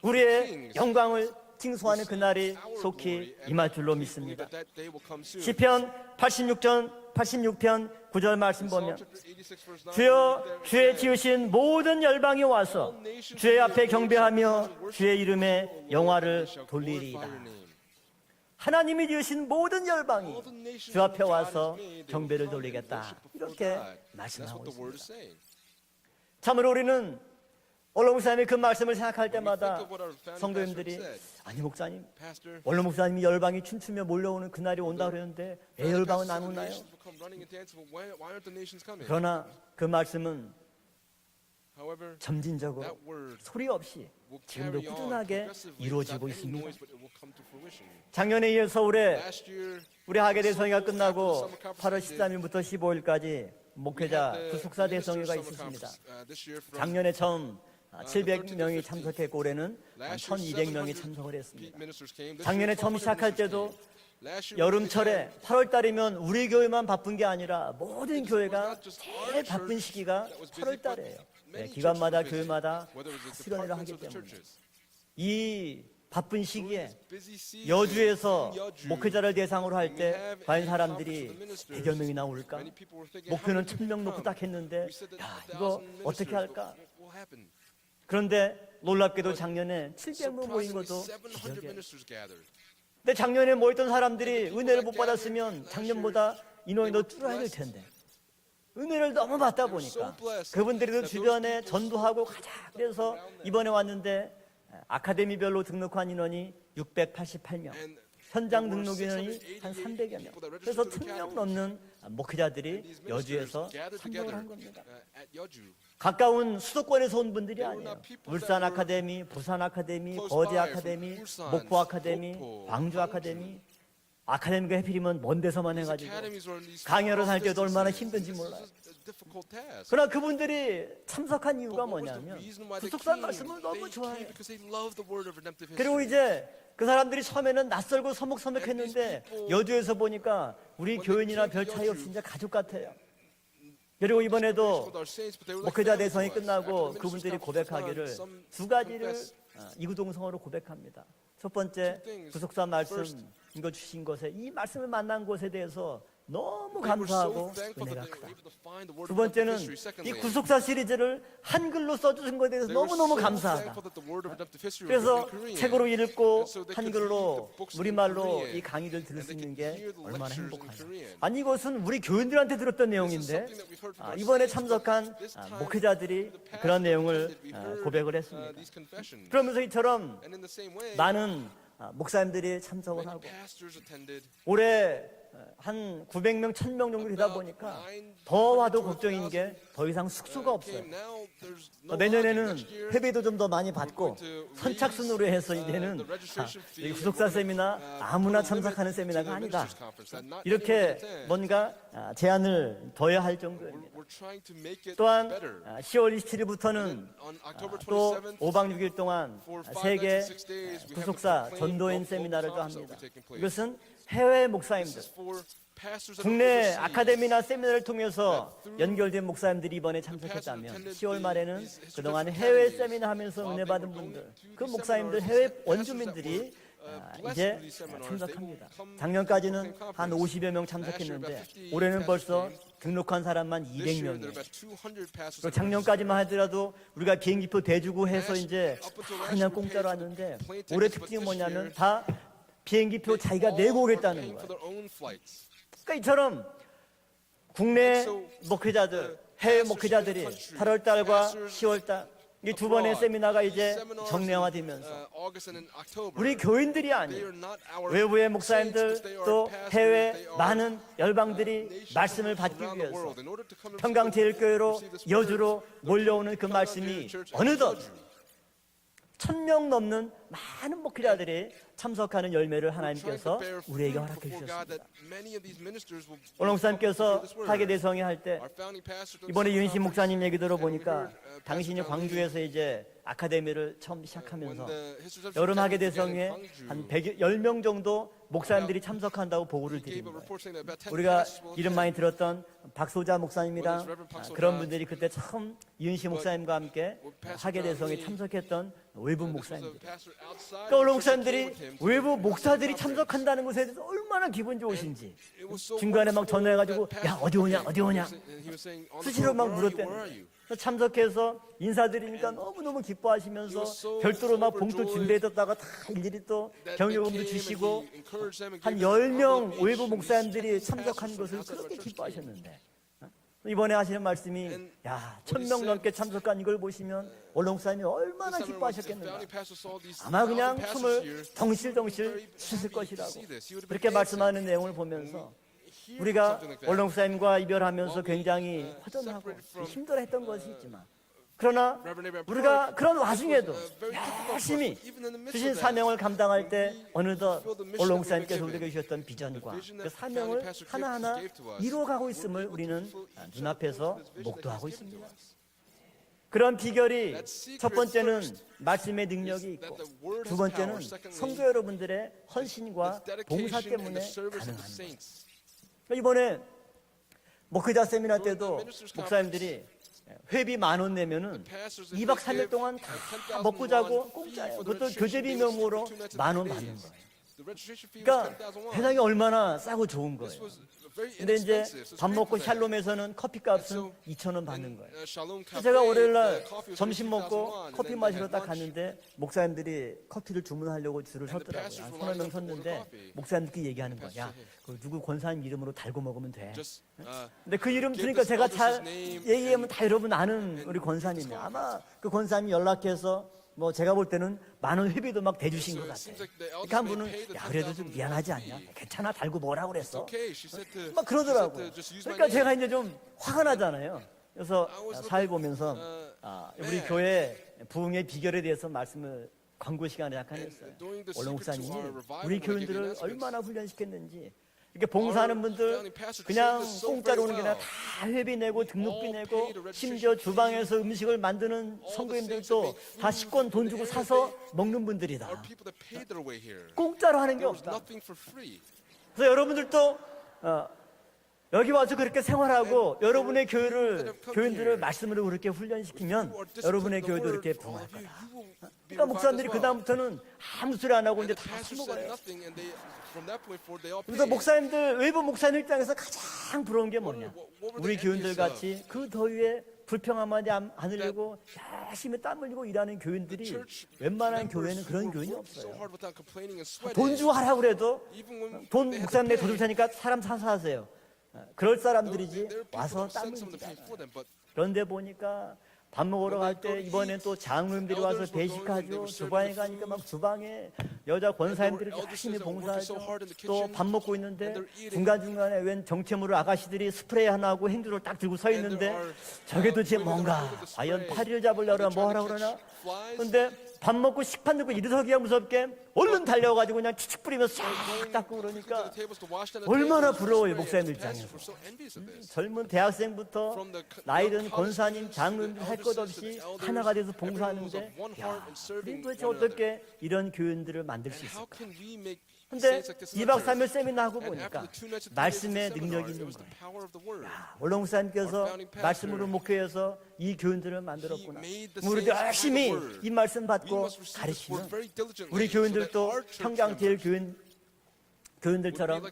D: 우리의 영광을 칭송하는 그날이 속히 임할 줄로 믿습니다. 시편 86편 9절 말씀 보면 주여 주의 지으신 모든 열방이 와서 주의 앞에 경배하며 주의 이름에 영화를 돌리리이다. 하나님이 지으신 모든 열방이 주 앞에 와서 경배를 돌리겠다. 이렇게 말씀하고 있습니다. 참으로 우리는 원로 목사님이 그 말씀을 생각할 때마다 성도님들이 아니 목사님, 원로 목사님이 열방이 춤추며 몰려오는 그날이 온다 그러는데 왜 열방은 안 오나요? 그러나 그 말씀은 점진적으로 소리 없이 지금도 꾸준하게 이루어지고 있습니다. 작년에 이어서 올해 우리 하계 대성회가 끝나고 8월 13일부터 15일까지 목회자 구속사 대성회가 있었습니다. 작년에 처음 700명이 참석했고 올해는 1,200명이 참석을 했습니다. 작년에 처음 시작할 때도 여름철에 8월 달이면 우리 교회만 바쁜 게 아니라 모든 교회가 제일 바쁜 시기가 8월 달이에요. 네, 기관마다 교회마다 다 수련회를 하기 때문에 이 바쁜 시기에 여주에서 목회자를 대상으로 할 때 과연 사람들이 100여 명이나 올까? 목표는 1,000명 놓고 딱 했는데 야, 이거 어떻게 할까? 그런데 놀랍게도 작년에 700명 모인 것도 기적이에요. 근데 작년에 모였던 사람들이 은혜를 못 받았으면 작년보다 인원이 더 줄어야 될 텐데 은혜를 너무 받다 보니까 그분들도 주변에 전도하고 가자. 그래서 이번에 왔는데 아카데미별로 등록한 인원이 688명, 현장 등록 인원이 한 300여 명. 그래서 1000명 넘는 목회자들이 여주에서 참석을 한 겁니다. 가까운 수도권에서 온 분들이 아니에요. 울산 아카데미, 부산 아카데미, 거제 아카데미, 목포 아카데미, 광주 아카데미. 아카데미가 해필이면 먼 데서만 해가지고 강연을 할 때도 얼마나 힘든지 몰라요. 그러나 그분들이 참석한 이유가 뭐냐면 구속사 말씀을 너무 좋아해요. 그리고 이제 그 사람들이 처음에는 낯설고 서먹서먹했는데 여주에서 보니까 우리 교인이나 별 차이 없이 이제 가족 같아요. 그리고 이번에도 목회자 대성이 끝나고 그분들이 고백하기를 두 가지를 이구동성으로 고백합니다. 첫 번째, 구속사 말씀 이거 주신 것에, 이 말씀을 만난 것에 대해서 너무 감사하고 은혜가 크다. 두 번째는 이 구속사 시리즈를 한글로 써주신 것에 대해서 너무너무 감사하다. 그래서 책으로 읽고 한글로 우리말로 이 강의를 들을 수 있는 게 얼마나 행복하냐. 아니 이것은 우리 교인들한테 들었던 내용인데 이번에 참석한 목회자들이 그런 내용을 고백을 했습니다. 그러면서 이처럼 많은 목사님들이 참석을 하고 올해 한 900명, 1000명 정도 되다 보니까 더 와도 걱정인 게 더 이상 숙소가 없어요. 내년에는 회비도 좀 더 많이 받고 선착순으로 해서 이제는 이 구속사 세미나 아무나 참석하는 세미나가 아니다. 이렇게 뭔가 제한을 둬야 할 정도입니다. 또한 10월 27일부터는 또 5박 6일 동안 세계 구속사 전도인 세미나를 또 합니다. 이것은 해외 목사님들, 국내 아카데미나 세미나를 통해서 연결된 목사님들이 이번에 참석했다면 10월 말에는 그동안 해외 세미나 하면서 은혜 받은 분들, 그 목사님들 해외 원주민들이 이제 참석합니다. 작년까지는 한 50여 명 참석했는데 올해는 벌써 등록한 사람만 200명이에요. 그리고 작년까지만 하더라도 우리가 비행기표 대주고 해서 이제 다 그냥 공짜로 왔는데 올해 특징이 뭐냐면 다 비행기표 자기가 내고 오겠다는 거예요. 그러니까 이처럼 국내 목회자들, 해외 목회자들이 8월달과 10월달 이 두 번의 세미나가 이제 정례화되면서 우리 교인들이 아니에요. 외부의 목사님들 또 해외 많은 열방들이 말씀을 받기 위해서 평강제일교회로 여주로 몰려오는 그 말씀이 어느덧 1000명 넘는 많은 목회자들이 참석하는 열매를 하나님께서 우리에게 허락해 주셨습니다. 오늘 목사님께서 사계대성회 할 때 이번에 윤신 목사님 얘기 들어보니까 당신이 광주에서 이제 아카데미를 처음 시작하면서 여름 하계대성회에 한 10명 정도 목사님들이 참석한다고 보고를 드린 거예요. 우리가 이름 많이 들었던 박소자 목사님이랑 그런 분들이 그때 처음 윤신 목사님과 함께 하계대성회에 참석했던 외부 목사님들. 그러니까 오늘 목사님들이 외부 목사들이 참석한다는 것에 대해서 얼마나 기분 좋으신지 중간에 막 전화해가지고 야 어디 오냐 어디 오냐 수시로 막 물었대요. 참석해서 인사드리니까 너무너무 기뻐하시면서 별도로 막 봉투 준비해뒀다가 다 일일이 또 경력금도 주시고 한 10명 외부 목사님들이 참석한 것을 그렇게 기뻐하셨는데 이번에 하시는 말씀이 야 1000명 넘게 참석한 이걸 보시면 원로 목사님이 얼마나 기뻐하셨겠는가. 아마 그냥 숨을 덩실덩실 쉬실 것이라고 그렇게 말씀하는 내용을 보면서 우리가 원로 목사님과 이별하면서 굉장히 허전하고 힘들어했던 것이 있지만 그러나 우리가 그런 와중에도 열심히 주신 사명을 감당할 때 어느덧 원로 목사님께서 우리에게 주셨던 비전과 그 사명을 하나하나 이루어가고 있음을 우리는 눈앞에서 목도하고 있습니다. 그런 비결이 첫 번째는 말씀의 능력이 있고 두 번째는 성도 여러분들의 헌신과 봉사 때문에 가능합니다. 이번에 목회자 세미나 때도 목사님들이 회비 10,000원 내면은 2박 3일 동안 다 먹고 자고 공짜예요. 그것도 교재비 명목으로 10,000원 받는 거예요. 그러니까 세상이 얼마나 싸고 좋은 거예요. 근데 이제 밥 먹고 샬롬에서는 커피값은 2,000원 받는 거예요. 제가 월요일 날 점심 먹고 커피 마시러 딱 갔는데 목사님들이 커피를 주문하려고 줄을 섰더라고요. 한 서너 명 섰는데 목사님들끼리 얘기하는 거야. 그 누구 권사님 이름으로 달고 먹으면 돼. 근데 그 이름 들으니까 제가 잘 얘기하면 다 여러분 아는 우리 권사님이에요. 아마 그 권사님이 연락해서 뭐 제가 볼 때는 많은 회비도 막 대주신 것 같아요. 그러니까 한 분은 야 그래도 좀 미안하지 않냐? 괜찮아 달고 뭐라 그랬어? 막 그러더라고요. 그러니까 제가 이제 좀 화가 나잖아요. 그래서 사회 보면서 우리 교회 부흥의 비결에 대해서 말씀을 광고 시간에 약간 했어요. 원로 목사님이 우리 교인들을 얼마나 훈련시켰는지 이렇게 봉사하는 분들 그냥 공짜로 오는 게 아니라 다 회비 내고 등록비 내고 심지어 주방에서 음식을 만드는 성도님들도 다 식권 돈 주고 사서 먹는 분들이다. 공짜로 하는 게 없다. 그래서 여러분들도 여기 와서 그렇게 생활하고 여러분의 교인들을 말씀으로 그렇게 훈련시키면 여러분의 교회도 이렇게 부흥할 거다. 그러니까 목사님들이 그 다음부터는 아무 소리 안 하고 이제 다 수목을 해요. 그래서 목사님들 외부 목사님 입장에서 가장 부러운 게 뭐냐? 우리 교인들 같이 그 더위에 불평하지 않으려고 열심히 땀 흘리고 일하는 교인들이 웬만한 교회는 그런 교인이 없어요. 돈 주고 하라고 그래도 돈 목사님 내가 더 줄 테니까 사람 사서 하세요. 그럴 사람들이지 와서 땀을 흘리지 않아요. 그런데 보니까 밥 먹으러 갈 때 이번엔 또 장로님들이 와서 배식하죠. 주방에 가니까 막 주방에 여자 권사님들이 열심히 봉사하죠. 또 밥 먹고 있는데 중간중간에 웬 정체모를 아가씨들이 스프레이 하나 하고 행주를 딱 들고 서 있는데 저게 도대체 뭔가 과연 파리를 잡으려고 뭐 하라고 그러나? 근데 밥 먹고 식판 넣고 이러서기야 무섭게 얼른 달려가지고 그냥 치칙 뿌리면서 싹 닦고 그러니까 얼마나 부러워요 목사님들 입장에서. 젊은 대학생부터 나이든 권사님 장로님들 할 것 없이 하나가 돼서 봉사하는데 야, 우리 도대체 어떻게 이런 교인들을 만들 수 있을까? 근데 2박 3일 세미나 하고 보니까 말씀의 능력이 있는 거예요. 야, 원로 목사님께서 말씀으로 목회해서 이 교인들을 만들었구나. 우리도 열심히 이 말씀 받고 가르치면 우리 교인들도 평강제일 교인들처럼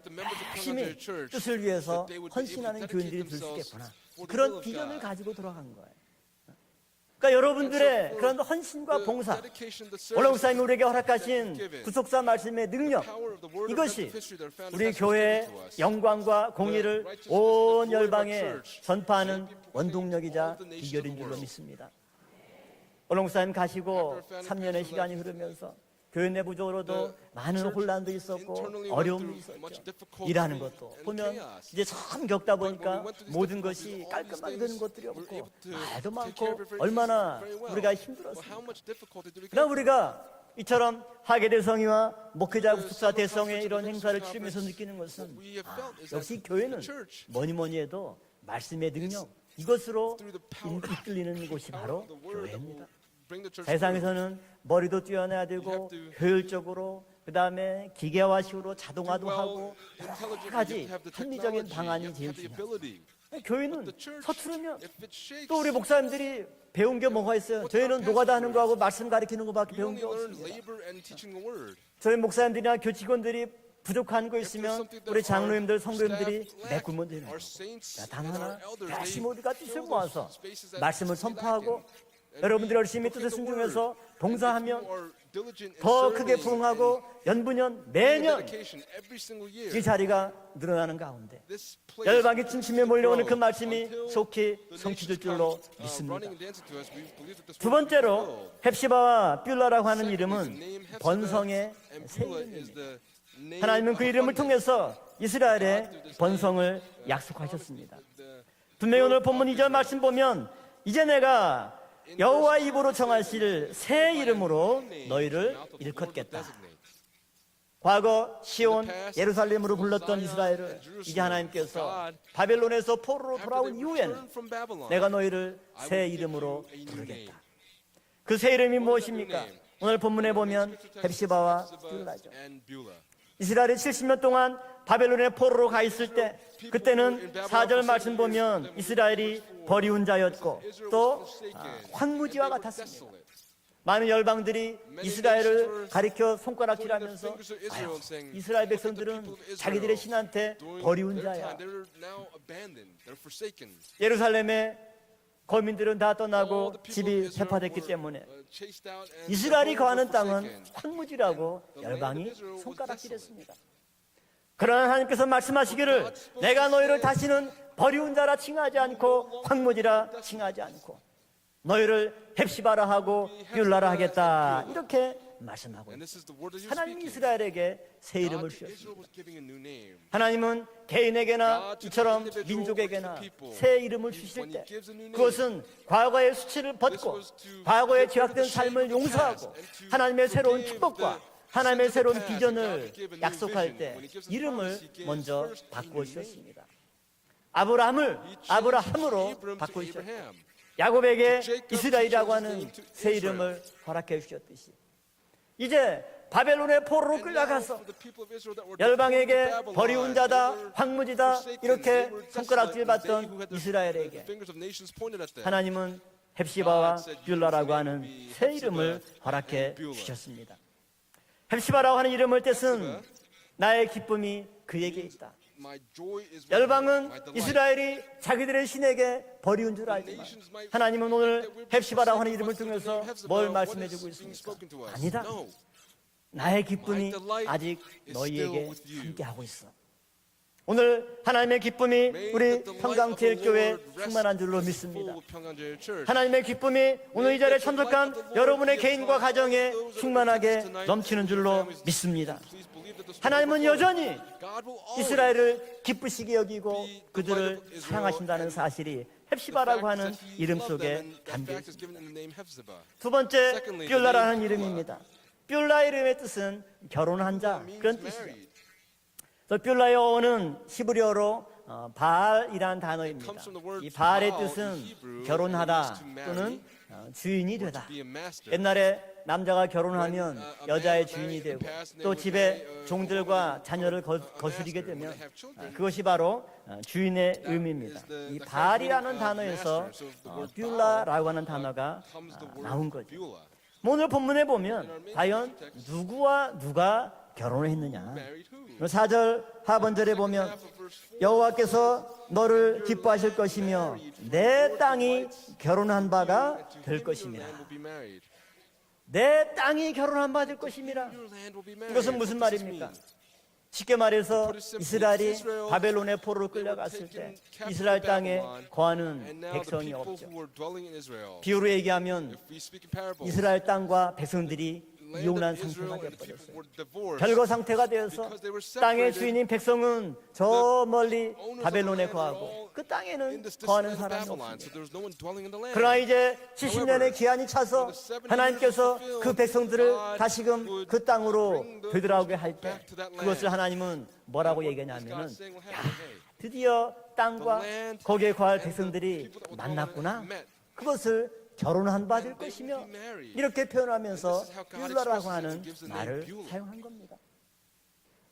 D: 열심히 뜻을 위해서 헌신하는 교인들이 될 수 있겠구나. 그런 비전을 가지고 돌아간 거예요. 그러니까 여러분들의 그런 헌신과 봉사, 원로 목사님이 우리에게 허락하신 구속사 말씀의 능력, 이것이 우리 교회의 영광과 공의를 온 열방에 전파하는 원동력이자 비결인 줄로 믿습니다. 원로 목사님 가시고 3년의 시간이 흐르면서 교회 내부적으로도 많은 혼란도 있었고 어려움도 있었죠. 일하는 것도 보면 이제 처음 겪다 보니까 모든 것이 깔끔하게 되는 것들이 없고 말도 많고 얼마나 우리가 힘들었습니까? 그러나 우리가 이처럼 하계 대성이와 목회자 구속사 대성의 이런 행사를 치르면서 느끼는 것은 역시 교회는 뭐니 해도 말씀의 능력 이것으로 이끌리는 곳이 바로 교회입니다. 세상에서는 머리도 뛰어내야 되고 효율적으로 그 다음에 기계화식으로 자동화도 하고 여러 가지 합리적인 방안이 제일 중요해요. 교회는 서투르면 또 우리 목사님들이 배운 게 뭐가 있어요? 저희는 노가다 하는 거하고 말씀 가르치는 거밖에 배운 게 없습니다. 저희 목사님들이나 교직원들이 부족한 거 있으면 우리 장로님들, 성도님들이 메꾸면 되는 거예요. 단 하나 열심히 우리가 뜻을 모아서 말씀을 선포하고 여러분들이 열심히 뜻에 순종해서 봉사하면 더 크게 부흥하고 연분연 매년 이 자리가 늘어나는 가운데 열방의 중심에 몰려오는 그 말씀이 속히 성취될 줄로 믿습니다. 두 번째로 헵시바와 뷸라라고 하는 이름은 번성의 새 이름입니다. 하나님은 그 이름을 통해서 이스라엘의 번성을 약속하셨습니다. 분명히 오늘 본문 2절 말씀 보면 이제 내가 여호와 입으로 정하실 새 이름으로 너희를 일컫겠다. 과거 시온 예루살렘으로 불렀던 이스라엘을 이제 하나님께서 바벨론에서 포로로 돌아온 이후에는 내가 너희를 새 이름으로 부르겠다. 그 새 이름이 무엇입니까? 오늘 본문에 보면 헵시바와 뷸라죠. 이스라엘이 70년 동안 바벨론의 포로로 가 있을 때 그때는 4절 말씀 보면 이스라엘이 버리운 자였고 또 황무지와 같았습니다. 많은 열방들이 이스라엘을 가리켜 손가락질하면서 아유, 이스라엘 백성들은 자기들의 신한테 버리운 자야. 예루살렘의 거민들은 다 떠나고 집이 회파됐기 때문에 이스라엘이 거하는 땅은 황무지라고 열방이 손가락질했습니다. 그러나 하나님께서 말씀하시기를 내가 너희를 다시는 버리운 자라 칭하지 않고 황무지라 칭하지 않고 너희를 헵시바라 하고 뷸라라 하겠다, 이렇게 말씀하고 있습니다. 하나님이 이스라엘에게 새 이름을 주셨습니다. 하나님은 개인에게나 이처럼 민족에게나 새 이름을 주실 때 그것은 과거의 수치를 벗고 과거에 죄악된 삶을 용서하고 하나님의 새로운 축복과 하나님의 새로운 비전을 약속할 때 이름을 먼저 바꾸어 주셨습니다. 아브라함으로 바꾸어 주셨고 야곱에게 이스라엘이라고 하는 새 이름을 허락해 주셨듯이 이제 바벨론의 포로로 끌려가서 열방에게 버리운 자다, 황무지다 이렇게 손가락질 받던 이스라엘에게 하나님은 헵시바와 뷸라라고 하는 새 이름을 허락해 주셨습니다. 헵시바라고 하는 이름의 뜻은 나의 기쁨이 그에게 있다. 열방은 이스라엘이 자기들의 신에게 버리운 줄 알지만 하나님은 오늘 헵시바라고 하는 이름을 통해서 뭘 말씀해주고 있습니까? 아니다. 나의 기쁨이 아직 너희에게 함께하고 있어. 오늘 하나님의 기쁨이 우리 평강제일교회에 충만한 줄로 믿습니다. 하나님의 기쁨이 오늘 이 자리에 참석한 여러분의 개인과 가정에 충만하게 넘치는 줄로 믿습니다. 하나님은 여전히 이스라엘을 기쁘시게 여기고 그들을 사랑하신다는 사실이 헵시바라고 하는 이름 속에 담겨 있습니다. 두 번째, 뷸라라는 이름입니다. 뷸라 이름의 뜻은 결혼한 자, 그런 뜻이죠. 뷸라의 어원은 히브리어로 바알이라는 단어입니다. 이 바알의 뜻은 결혼하다 또는 주인이 되다. 옛날에 남자가 결혼하면 여자의 주인이 되고 또 집에 종들과 자녀를 거스리게 되면 그것이 바로 주인의 의미입니다. 이 바알이라는 단어에서 뷸라라고 하는 단어가 나온 거죠. 오늘 본문에 보면 과연 누구와 누가 결혼을 했느냐. 4절 하반절에 보면 여호와께서 너를 기뻐하실 것이며 내 땅이 결혼한 바가 될 것임이라. 내 땅이 결혼한 바 될 것임이라. 이것은 무슨 말입니까? 쉽게 말해서 이스라엘이 바벨론의 포로로 끌려갔을 때 이스라엘 땅에 거하는 백성이 없죠. 비유로 얘기하면 이스라엘 땅과 백성들이 이혼한 상태가 되어버렸어요. 별거 상태가 되어서 땅의 주인인 백성은 저 멀리 바벨론에 거하고 그 땅에는 거하는 사람이 없습니다. 그러나 이제 70년의 기한이 차서 하나님께서 그 백성들을 다시금 그 땅으로 되돌아오게 할 때 그것을 하나님은 뭐라고 얘기하냐면은 드디어 땅과 거기에 거할 백성들이 만났구나. 그것을 결혼한 바 될 것이며 이렇게 표현하면서 뷸라라고 하는 말을 사용한 겁니다.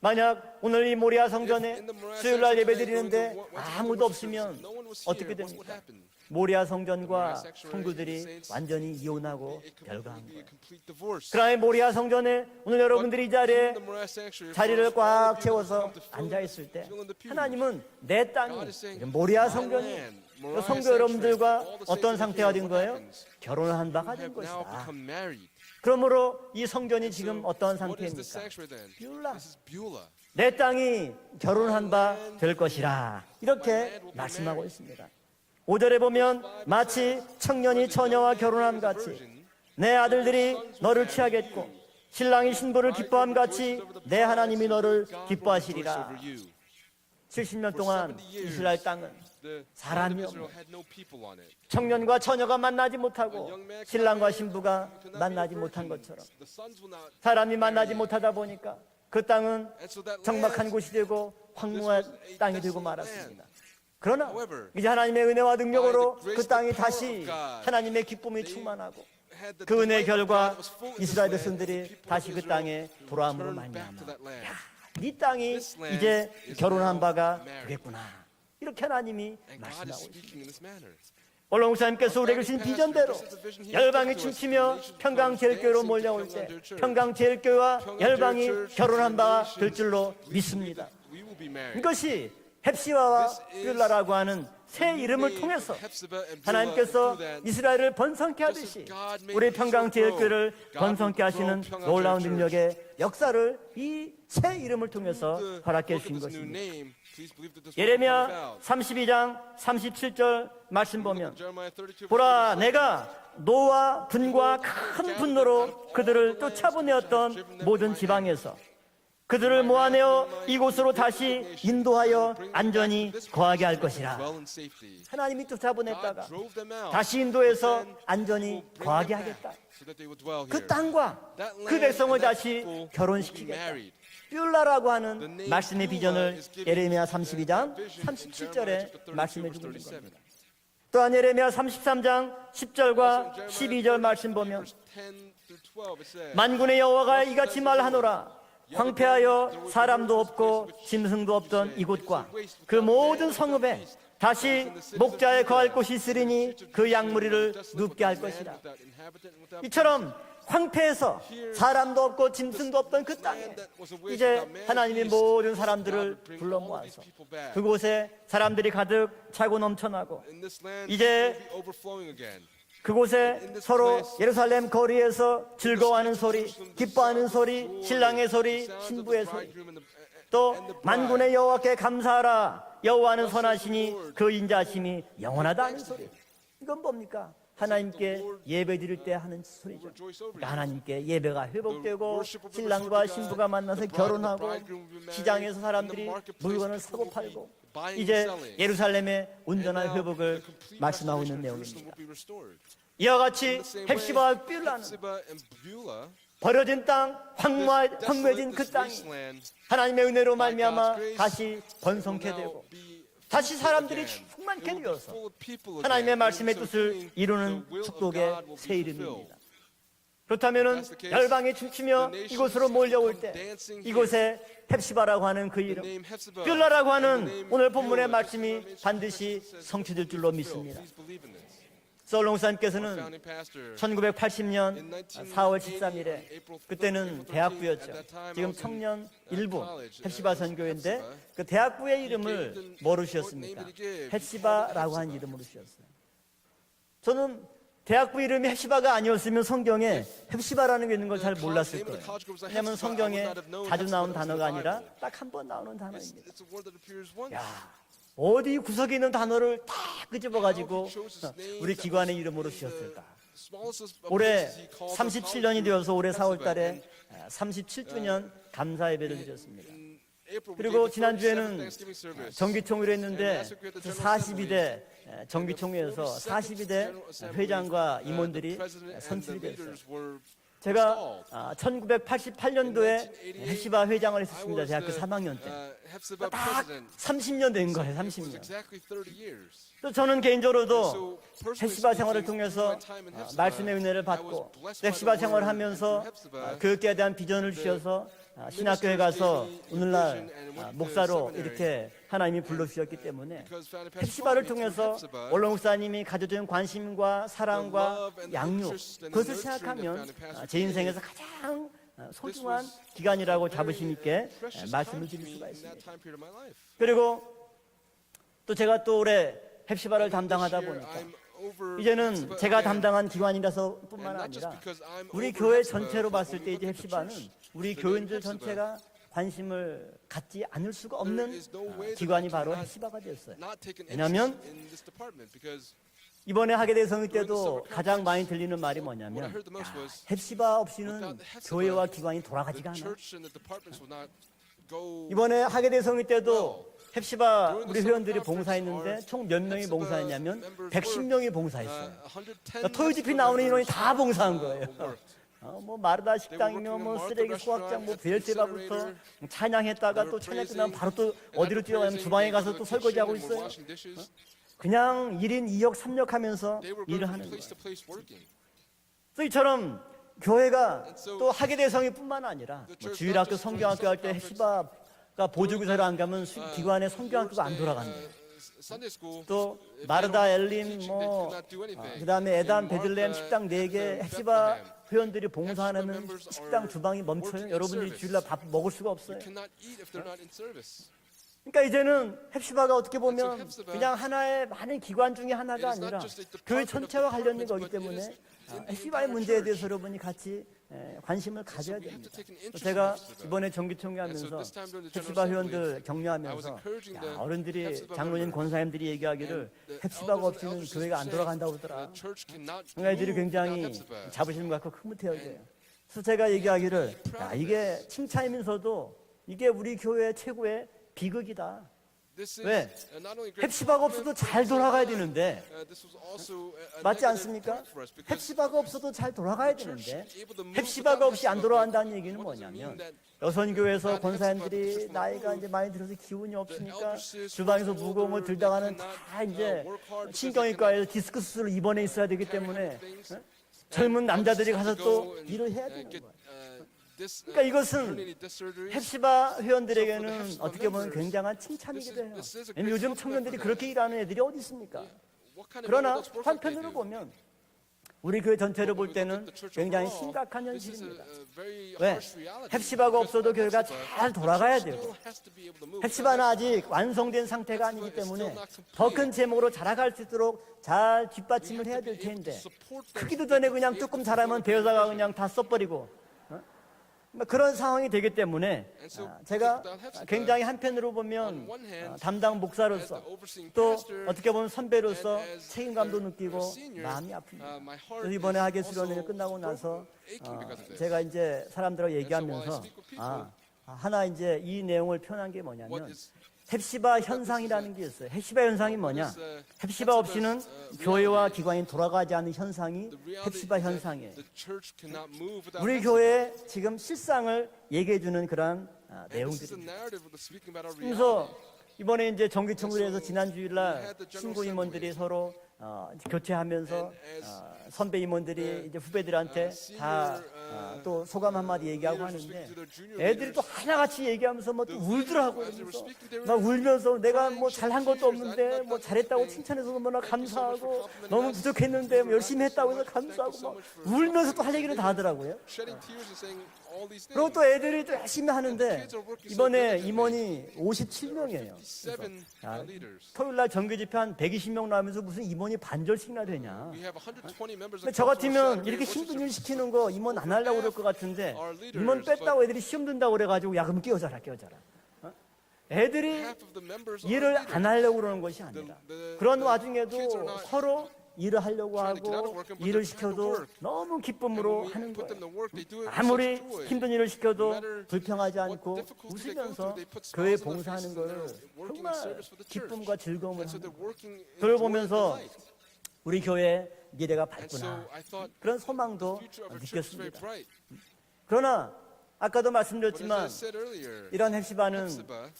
D: 만약 오늘 이 모리아 성전에 수요일날 예배드리는데 아무도 없으면 어떻게 됩니까? 모리아 성전과 성도들이 완전히 이혼하고 별거한 거예요. 그러나 모리아 성전에 오늘 여러분들이 이 자리에 자리를 꽉 채워서 앉아있을 때 하나님은 내 땅이 모리아 성전이 성도 여러분들과 어떤 상태가 된 거예요? 결혼을 한 바가 된 것이다. 그러므로 이 성전이 지금 어떤 상태입니까? 뷸라. 내 땅이 결혼한 바 될 것이라. 이렇게 말씀하고 있습니다. 5절에 보면 마치 청년이 처녀와 결혼함 같이 내 아들들이 너를 취하겠고 신랑이 신부를 기뻐함 같이 내 하나님이 너를 기뻐하시리라. 70년 동안 이스라엘 땅은 사람이 없는 청년과 처녀가 만나지 못하고 신랑과 신부가 만나지 못한 것처럼 사람이 만나지 못하다 보니까 그 땅은 적막한 곳이 되고 황무한 땅이 되고 말았습니다. 그러나 이제 하나님의 은혜와 능력으로 그 땅이 다시 하나님의 기쁨이 충만하고 그 은혜의 결과 이스라엘 백성들이 다시 그 땅에 돌아옴으로 말미암아 네 땅이 이제 결혼한 바가 되겠구나. 이렇게 하나님이 말씀하고 있습니다. 오늘 목사님께서 우리에게 주신 비전대로 열방이 춤추며 평강제일교회로 몰려올 때 평강제일교회와 열방이 결혼한 바가 될 줄로 믿습니다. 이것이 헵시바와 뷸라라고 하는 새 이름을 통해서 하나님께서 이스라엘을 번성케 하듯이 우리 평강제일교회를 번성케 하시는 놀라운 능력의 역사를 이 새 이름을 통해서 허락해 주신 것입니다. 예레미야 32장 37절 말씀 보면 보라 내가 노와 분과 큰 분노로 그들을 쫓아보내었던 모든 지방에서 그들을 모아내어 이곳으로 다시 인도하여 안전히 거하게 할 것이라. 하나님이 쫓아보냈다가 다시 인도해서 안전히 거하게 하겠다. 그 땅과 그 백성을 다시 결혼시키겠다. 뷸라라고 하는 말씀의 비전을 예레미야 32장 37절에 말씀해 주고 있는 겁니다. 또한 예레미야 33장 10절과 12절 말씀 보면 만군의 여호와가 이같이 말하노라. 황폐하여 사람도 없고 짐승도 없던 이곳과 그 모든 성읍에 다시 목자에 거할 곳이 있으리니 그 양무리를 눕게 할 것이라. 이처럼 황폐해서 사람도 없고 짐승도 없던 그 땅에 이제 하나님이 모든 사람들을 불러 모아서 그곳에 사람들이 가득 차고 넘쳐나고 이제 그곳에 서로 예루살렘 거리에서 즐거워하는 소리, 기뻐하는 소리, 신랑의 소리, 신부의 소리, 또 만군의 여호와께 감사하라. 여호와는 선하시니 그 인자하심이 영원하다 하는 소리. 이건 뭡니까? 하나님께 예배 드릴 때 하는 소리죠. 그러니까 하나님께 예배가 회복되고 신랑과 신부가 만나서 결혼하고 시장에서 사람들이 물건을 사고 팔고 이제 예루살렘의 온전한 회복을 말씀하고 있는 내용입니다. 이와 같이 헵시바와 뷸라는 버려진 땅, 황무해진 그 땅이 하나님의 은혜로 말미암아 다시 번성케 되고 다시 사람들이 충만케 되어서 하나님의 말씀의 뜻을 이루는 축복의 새 이름입니다. 그렇다면 열방이 춤추며 이곳으로 몰려올 때 이곳에 헵시바라고 하는 그 이름, 뷸라라고 하는 오늘 본문의 말씀이 반드시 성취될 줄로 믿습니다. 솔롱 목사님께서는 1980년 4월 13일에 그때는 대학부였죠. 지금 청년 일부 헵시바 선교회인데 그 대학부의 이름을 뭐로 지었습니까? 헵시바라고 한 이름으로 지었어요. 저는 대학부 이름이 헵시바가 아니었으면 성경에 헵시바라는 게 있는 걸 잘 몰랐을 거예요. 왜냐하면 성경에 자주 나오는 단어가 아니라 딱 한 번 나오는 단어입니다. 야, 어디 구석에 있는 단어를 다 끄집어가지고 우리 기관의 이름으로 지었을까? 올해 37년이 되어서 올해 4월 달에 37주년 감사 예배를 드렸습니다. 그리고 지난주에는 정기총회를 했는데 42대 정기총회에서 42대 회장과 임원들이 선출이 됐어요. 제가 1988년도에 헵시바 회장을 했었습니다. 대학교 3학년 때. 딱 30년 된 거예요. 30년. 또 저는 개인적으로도 헵시바 생활을 통해서 말씀의 은혜를 받고 헵시바 생활을 하면서 교육계에 대한 비전을 주셔서 신학교에 가서 오늘날 목사로 이렇게 하나님이 불러주셨기 때문에 헵시바를 통해서 원로 목사님이 가져준 관심과 사랑과 양육, 그것을 생각하면 제 인생에서 가장 소중한 기간이라고 자부심 있게 말씀을 드릴 수가 있습니다. 그리고 또 제가 또 올해 헵시바를 담당하다 보니까 이제는 제가 담당한 기관이라서 뿐만 아니라 우리 교회 전체로 봤을 때 이제 헵시바는 우리 교인들 전체가 관심을 갖지 않을 수가 없는 기관이 바로 헵시바가 되었어요. 왜냐하면 이번에 하게대 성회 때도 가장 많이 들리는 말이 뭐냐면 헵시바 없이는 교회와 기관이 돌아가지가 않아. 이번에 하게대 성회 때도 헵시바 우리 회원들이 봉사했는데 총 몇 명이 봉사했냐면 110명이 봉사했어요. 그러니까 토요집회 나오는 인원이 다 봉사한 거예요. 뭐 마르다 식당이며 뭐 쓰레기 소각장 뭐 베르세바부터 찬양했다가 또 찬양 끝나면 바로 또 어디로 뛰어가면 주방에 가서 또 설거지하고 있어요. 그냥 1인 2역 3역 하면서 일을 하는 거예요. 그래서 이처럼 교회가 또 하게대 성회뿐만 아니라 뭐 주일학교 성경학교 할 때 헵시바가 보조교사를 안 가면 기관의 성경학교가 안 돌아간대요. 또 마르다 엘림 뭐 그다음에 에단 베들레헴 식당 4개 헵시바 회원들이 봉사하는 식당 주방이 멈춰요. 여러분들이 주일날 밥 먹을 수가 없어요. 그러니까 이제는 헵시바가 어떻게 보면 그냥 하나의 많은 기관 중에 하나가 아니라 교회 전체와 관련된 거기 때문에 헵시바의 문제에 대해서 여러분이 같이 관심을 가져야 됩니다. 제가 이번에 정기총회 하면서 헵시바 회원들 격려하면서 어른들이 장로님 권사님들이 얘기하기를 헵시바가 없이는 교회가 안 돌아간다고 그러더라. 그러니까 애들이 굉장히 자부심 갖고 흐뭇해요. 그래서 제가 얘기하기를 이게 칭찬이면서도 이게 우리 교회 최고의 비극이다. 왜? 헵시바가 없어도 잘 돌아가야 되는데 맞지 않습니까? 헵시바가 없어도 잘 돌아가야 되는데 헵시바가 없이 안 돌아간다는 얘기는 뭐냐면 여선교회에서 권사님들이 나이가 이제 많이 들어서 기운이 없으니까 주방에서 무거운 걸 들다가는 다 이제 신경외과에서 디스크 수술을 입원해 있어야 되기 때문에 젊은 남자들이 가서 또 일을 해야 되는 거예요. 그러니까 이것은 헵시바 회원들에게는 어떻게 보면 굉장한 칭찬이기도 해요. 왜냐면 요즘 청년들이 그렇게 일하는 애들이 어디 있습니까? 그러나 한편으로 보면 우리 교회 전체를 볼 때는 굉장히 심각한 현실입니다. 왜? 헵시바가 없어도 교회가 잘 돌아가야 되고 헵시바는 아직 완성된 상태가 아니기 때문에 더 큰 제목으로 자라갈 수 있도록 잘 뒷받침을 해야 될 텐데 크기도 전에 그냥 조금 자라면 대여자가 그냥 다 써버리고 그런 상황이 되기 때문에 제가 굉장히 한편으로 보면 담당 목사로서 또 어떻게 보면 선배로서 책임감도 느끼고 마음이 아픕니다. 그래서 이번에 하계 수련회 끝나고 나서 제가 이제 사람들하고 얘기하면서 하나 이제 이 내용을 표현한 게 뭐냐면 헵시바 현상이라는 게 있어요. 헵시바 현상이 뭐냐? 헵시바 없이는 교회와 기관이 돌아가지 않는 현상이 헵시바 현상이에요. 우리 교회의 지금 실상을 얘기해 주는 그런 내용들입니다. 그래서 이번에 이제 정기총회에서 지난 주일날 신고 임원들이 서로 교체하면서 선배 임원들이 이제 후배들한테 다 또 소감 한마디 얘기하고 하는데 애들이 또 하나같이 얘기하면서 뭐 또 울더라고. 그러면서 막 울면서 내가 뭐 잘한 것도 없는데 뭐 잘했다고 칭찬해서 너무나 감사하고 너무 부족했는데 뭐 열심히 했다고 해서 감사하고 막 울면서 또 할 얘기를 다 하더라고요. 그리고 또 애들이 또 열심히 하는데 이번에 임원이 57명이에요. 토요일날 정규 집회 한 120명 나오면서 무슨 임원이 반절씩이나 되냐. 근데 저 같으면 이렇게 힘든 일 시키는 거 임원 안 하려고 그럴 것 같은데 임원 뺐다고 애들이 시험 든다고 그래가지고 야 그럼 끼워줘라. 애들이 일을 안 하려고 그러는 것이 아니라 그런 와중에도 서로 일을 하려고 하고 일을 시켜도 너무 기쁨으로 하는 거예요. 아무리 힘든 일을 시켜도 불평하지 않고 웃으면서 교회 봉사하는 걸 정말 기쁨과 즐거움을 하는 거예요. 그걸 보면서 우리 교회의 미래가 밝구나 그런 소망도 느꼈습니다. 그러나 아까도 말씀드렸지만 이런 헵시바는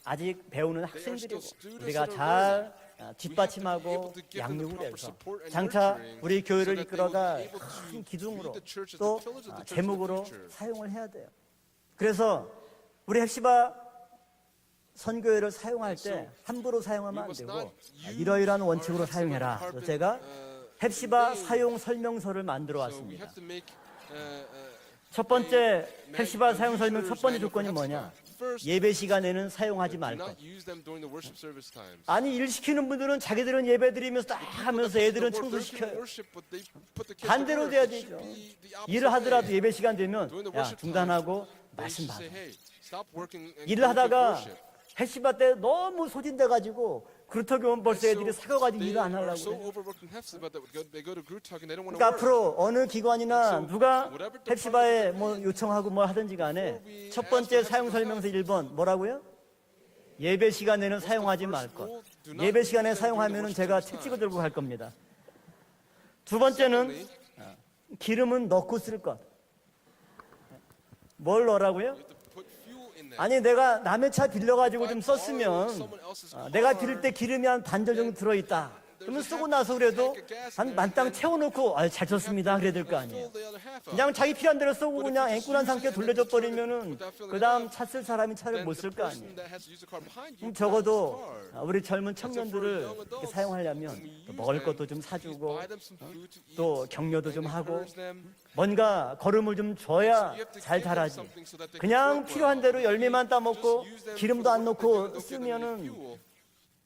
D: 아직 배우는 학생들이고 우리가 잘 뒷받침하고 양육을 해서 장차 우리 교회를 이끌어갈 큰 기둥으로 또 제목으로 사용을 해야 돼요. 그래서 우리 헵시바 선교회를 사용할 때 함부로 사용하면 안 되고 이러이러한 원칙으로 사용해라. 그래서 제가 헵시바 사용 설명서를 만들어 왔습니다. 첫 번째 헵시바 사용 설명 첫 번째 조건이 뭐냐? 예배 시간에는 사용하지 말 것. 아니 일 시키는 분들은 자기들은 예배 드리면서 딱 하면서 애들은 청소시켜요. 반대로 돼야 되죠. 일을 하더라도 예배 시간 되면 야 중단하고 말씀 받아. 일을 하다가 헵시바 때 너무 소진돼가지고 그루터기 오면 벌써 애들이 사겨가지고 일을 안 하려고 그래요. 그러니까 앞으로 어느 기관이나 누가 헵시바에 뭐 요청하고 뭐 하든지 간에 첫 번째 사용 설명서 1번 뭐라고요? 예배 시간에는 사용하지 말 것. 예배 시간에 사용하면은 제가 책 찍어 들고 갈 겁니다. 두 번째는 기름은 넣고 쓸 것. 뭘 넣으라고요? 아니 내가 남의 차 빌려가지고 좀 썼으면 내가 빌릴 때 기름이 한 반절 정도 들어있다. 그러면 쓰고 나서 그래도 한 만땅 채워놓고 잘 쳤습니다 그래야 될 거 아니에요. 그냥 자기 필요한 대로 쓰고 그냥 앵꾸난 상태 돌려줘 버리면은 그 다음 차 쓸 사람이 차를 못 쓸 거 아니에요. 적어도 우리 젊은 청년들을 이렇게 사용하려면 또 먹을 것도 좀 사주고 또 격려도 좀 하고 뭔가 걸음을 좀 줘야 잘 자라지. 그냥 필요한 대로 열매만 따먹고 기름도 안 넣고 쓰면은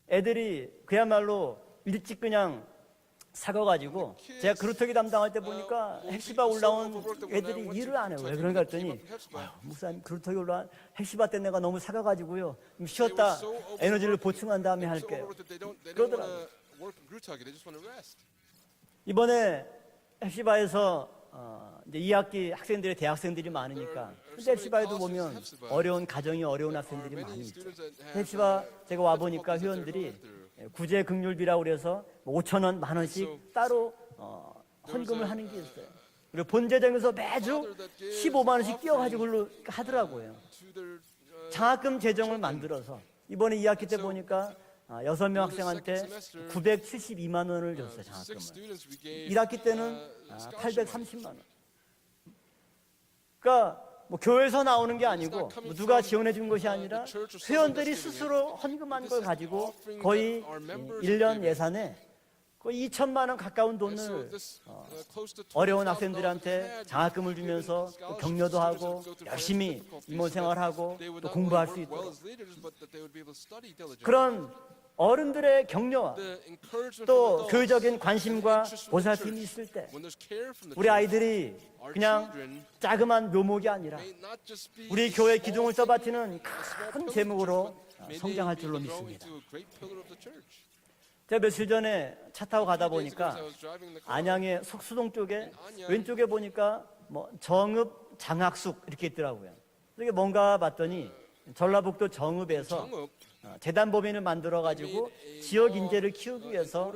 D: 애들이 그야말로 일찍 그냥 사가가지고 제가 그루터기 담당할 때 보니까 헥시바 올라온 애들이 일을 안 해요. 왜 그런가 했더니 목사님 그루터기 올라온 헥시바 때 내가 너무 사가가지고요 좀 쉬었다 에너지를 보충한 다음에 할게요. 그러더라고요. 이번에 헥시바에서 이제 2학기 학생들이 대학생들이 많으니까 근데 헥시바에도 보면 어려운 가정이 어려운 학생들이 많이 있죠. 헥시바 제가 와 보니까 회원들이 구제 긍휼비라고 그래서 5,000원, 10,000원씩 따로 헌금을 하는 게 있어요. 그리고 본재정에서 매주 15만 원씩 띄어가지고 하더라고요. 장학금 재정을 만들어서 이번에 2학기 때 보니까 6명 학생한테 972만 원을 줬어요, 장학금을. 1학기 때는 830만 원. 그러니까 뭐 교회에서 나오는 게 아니고 뭐 누가 지원해 준 것이 아니라 회원들이 스스로 헌금한 걸 가지고 거의 1년 예산에 거의 2천만 원 가까운 돈을 어려운 학생들한테 장학금을 주면서 또 격려도 하고 열심히 임원 생활하고 또 공부할 수 있도록 그런 어른들의 격려와 또 교육적인 관심과 보살핌이 있을 때 우리 아이들이 그냥 자그만 묘목이 아니라 우리 교회 기둥을 떠받치는 큰 제목으로 성장할 줄로 믿습니다. 제가 며칠 전에 차 타고 가다 보니까 안양의 석수동 쪽에 왼쪽에 보니까 뭐 정읍 장학숙 이렇게 있더라고요. 이게 뭔가 봤더니 전라북도 정읍에서 재단법인을 만들어 가지고 지역 인재를 키우기 위해서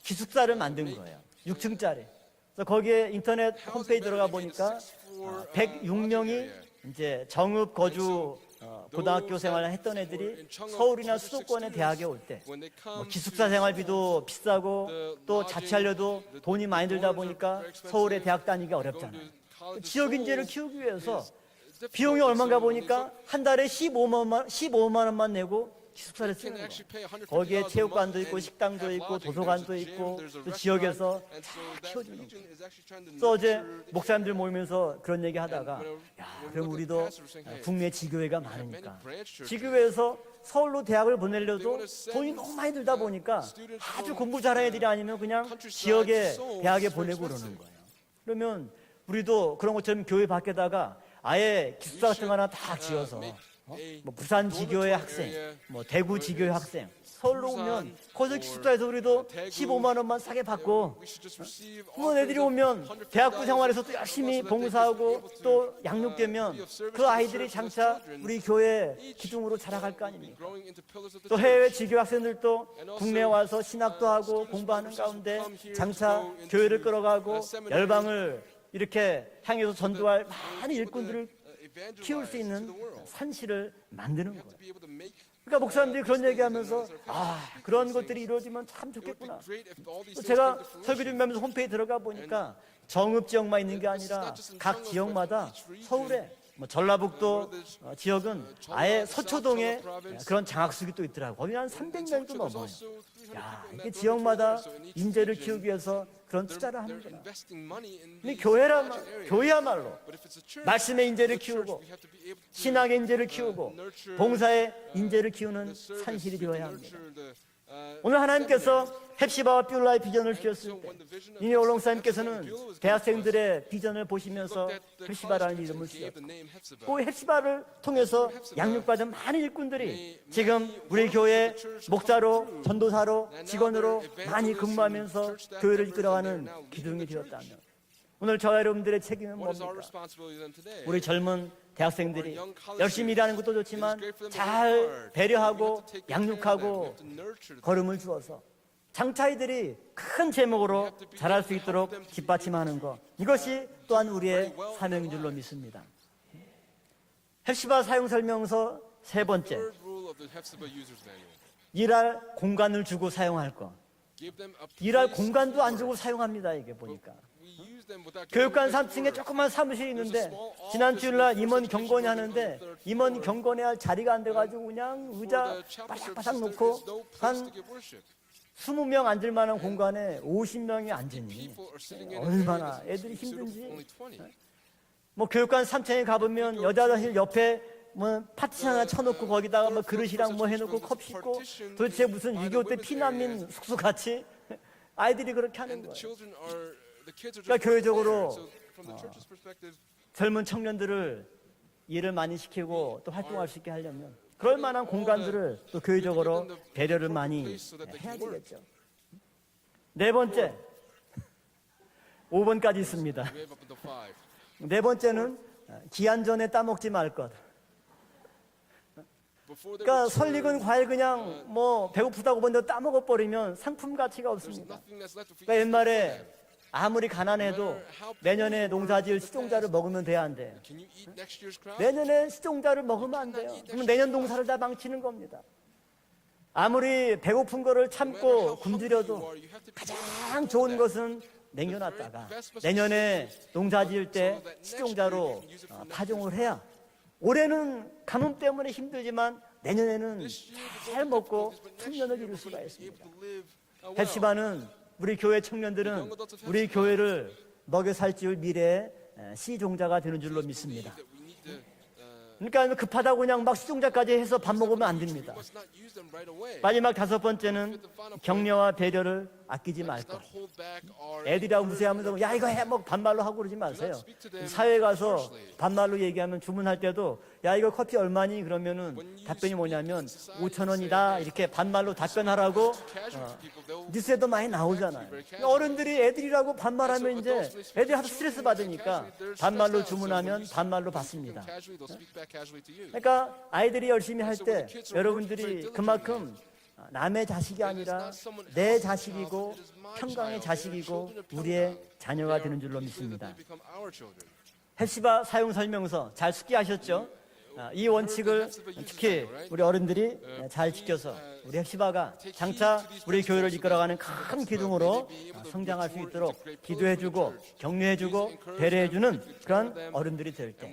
D: 기숙사를 만든 거예요. 6층짜리. 그래서 거기에 인터넷 홈페이지 들어가 보니까 106명이 이제 정읍 거주 고등학교 생활을 했던 애들이 서울이나 수도권의 대학에 올 때 기숙사 생활비도 비싸고 또 자취하려도 돈이 많이 들다 보니까 서울에 대학 다니기 어렵잖아요. 지역 인재를 키우기 위해서 비용이 얼마인가 보니까 한 달에 15만 원만 내고 기숙사를 쓰는 거예요. 거기에 체육관도 있고 식당도 있고 도서관도 있고 또 지역에서 잘 키워주는 거예요. 그래서 어제 목사님들 모이면서 그런 얘기 하다가 그럼 우리도 국내 지교회가 많으니까 지교회에서 서울로 대학을 보내려도 돈이 너무 많이 들다 보니까 아주 공부 잘하는 애들이 아니면 그냥 지역의 대학에 보내고 그러는 거예요. 그러면 우리도 그런 것처럼 교회 밖에다가 아예 기숙사 같은 거 하나 다 지어서 뭐 부산 지교회 학생, 뭐 대구 지교회 학생, 서울로 오면 거기서 기숙사에서 우리도 15만 원만 싸게 받고 뭐 애들이 오면 대학부 생활에서 또 열심히 봉사하고 또 양육되면 그 아이들이 장차 우리 교회 기둥으로 자라갈 거 아닙니까? 또 해외 지교 학생들도 국내에 와서 신학도 하고 공부하는 가운데 장차 교회를 끌어가고 열방을 이렇게 향해서 전도할 많은 일꾼들을 키울 수 있는 산실을 만드는 거예요. 그러니까 목사님들이 그런 얘기하면서 그런 것들이 이루어지면 참 좋겠구나. 또 제가 설교 준비하면서 홈페이지 들어가 보니까 정읍 지역만 있는 게 아니라 각 지역마다 서울에 뭐 전라북도 지역은 아예 서초동에 그런 장학숙이 또 있더라고요. 거기 한 300명도 넘어요. 이게 지역마다 인재를 키우기 위해서 그런 투자를 하는구나. 근데 교회야말로 말씀의 인재를 키우고 신학의 인재를 키우고 봉사의 인재를 키우는 산실이 되어야 합니다. 오늘 하나님께서 헵시바와 뷰라의 비전을 주셨을 때 이니 올롱사님께서는 대학생들의 비전을 보시면서 헵시바라는 이름을 쓰셨고 그 헵시바를 통해서 양육받은 많은 일꾼들이 지금 우리 교회 목사로 전도사로 직원으로 많이 근무하면서 교회를 이끌어가는 기둥이 되었다면 오늘 저와 여러분들의 책임은 뭡니까? 우리 젊은 대학생들이 열심히 일하는 것도 좋지만 잘 배려하고 양육하고 걸음을 주어서 장차이들이 큰 제목으로 자랄 수 있도록 뒷받침하는 것, 이것이 또한 우리의 사명인 줄로 믿습니다. 헵시바 사용 설명서 세 번째, 일할 공간을 주고 사용할 것. 일할 공간도 안 주고 사용합니다. 이게 보니까. 교육관 3층에 조그만 사무실이 있는데 지난 주일날 임원 경건회 하는데 임원 경건회 할 자리가 안 돼가지고 그냥 의자 바삭바삭 놓고 한 20명 앉을 만한 공간에 50명이 앉으니 얼마나 애들이 힘든지. 뭐 교육관 3층에 가보면 여자실 옆에 뭐 파티션 하나 쳐놓고 거기다가 뭐 그릇이랑 뭐 해놓고 컵 씻고 도대체 무슨 6.25 때 피난민 숙소 같이 아이들이 그렇게 하는 거예요. 그러니까 교회적으로 젊은 청년들을 일을 많이 시키고 또 활동할 수 있게 하려면 그럴 만한 공간들을 또 교회적으로 배려를 많이 해야 되겠죠. 네 번째, 5번까지 있습니다. 네 번째는 기한 전에 따먹지 말 것. 그러니까 설익은 과일 그냥 뭐 배고프다고 먼저 따먹어 버리면 상품 가치가 없습니다. 그러니까 옛말에 아무리 가난해도 내년에 농사지을 시종자를 먹으면 돼야 안 돼요. 내년에 시종자를 먹으면 안 돼요. 그러면 내년 농사를 다 망치는 겁니다. 아무리 배고픈 거를 참고 굶주려도 가장 좋은 것은 남겨놨다가 내년에 농사지을 때 시종자로 파종을 해야 올해는 가뭄 때문에 힘들지만 내년에는 잘 먹고 청년을 이룰 수가 있습니다. 헵시바는 우리 교회 청년들은 우리 교회를 먹여 살찌울 미래의 시종자가 되는 줄로 믿습니다. 그러니까 급하다고 그냥 막 시종자까지 해서 밥 먹으면 안 됩니다. 마지막 5번째는 격려와 배려를 아끼지 말 것. 애들이라고 무시하면서 야 이거 해 뭐 반말로 하고 그러지 마세요. 사회에 가서 반말로 얘기하면 주문할 때도 야 이거 커피 얼마니? 그러면은 답변이 뭐냐면 5,000원이다 이렇게 반말로 답변하라고 뉴스에도 많이 나오잖아요. 어른들이 애들이라고 반말하면 이제 애들이 하도 스트레스 받으니까 반말로 주문하면 반말로 받습니다. 그러니까 아이들이 열심히 할 때 여러분들이 그만큼 남의 자식이 아니라 내 자식이고 평강의 자식이고 우리의 자녀가 되는 줄로 믿습니다. 헵시바 사용 설명서 잘 숙지하셨죠? 이 원칙을 특히 우리 어른들이 잘 지켜서 우리 헵시바가 장차 우리 교회를 이끌어가는 큰 기둥으로 성장할 수 있도록 기도해주고 격려해주고 배려해주는 그런 어른들이 될 때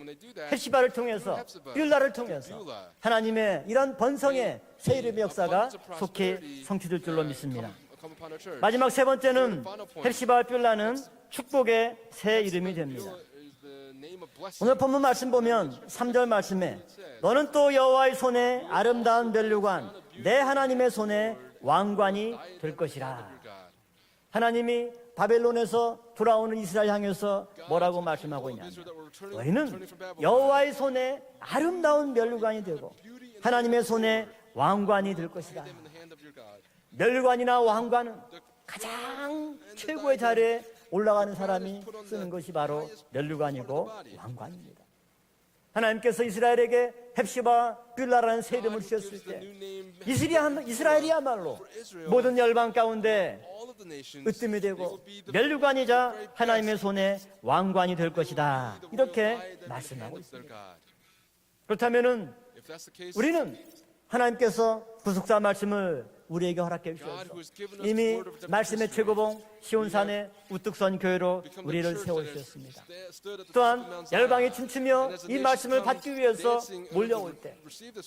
D: 헵시바를 통해서 빌라를 통해서 하나님의 이런 번성의 새 이름의 역사가 속히 성취될 줄로 믿습니다. 마지막 세 번째는 헵시바와 빌라는 축복의 새 이름이 됩니다. 오늘 본문 말씀 보면 3절 말씀에 너는 또 여호와의 손에 아름다운 면류관 내 하나님의 손에 왕관이 될 것이라. 하나님이 바벨론에서 돌아오는 이스라엘 향해서 뭐라고 말씀하고 있냐면 너희는 여호와의 손에 아름다운 면류관이 되고 하나님의 손에 왕관이 될 것이다. 면류관이나 왕관은 가장 최고의 자리에 올라가는 사람이 쓰는 것이 바로 면류관이고 왕관입니다. 하나님께서 이스라엘에게 헵시바 빌라라는 새 이름을 주셨을 때 이스라엘이야말로 모든 열방 가운데 으뜸이 되고 면류관이자 하나님의 손에 왕관이 될 것이다. 이렇게 말씀하고 있습니다. 그렇다면은 우리는 하나님께서 구속사 말씀을 우리에게 허락해 주셔서 이미 말씀의 최고봉 시온산의 우뚝 선 교회로 우리를 세워주셨습니다. 또한 열방이 춤추며 이 말씀을 받기 위해서 몰려올 때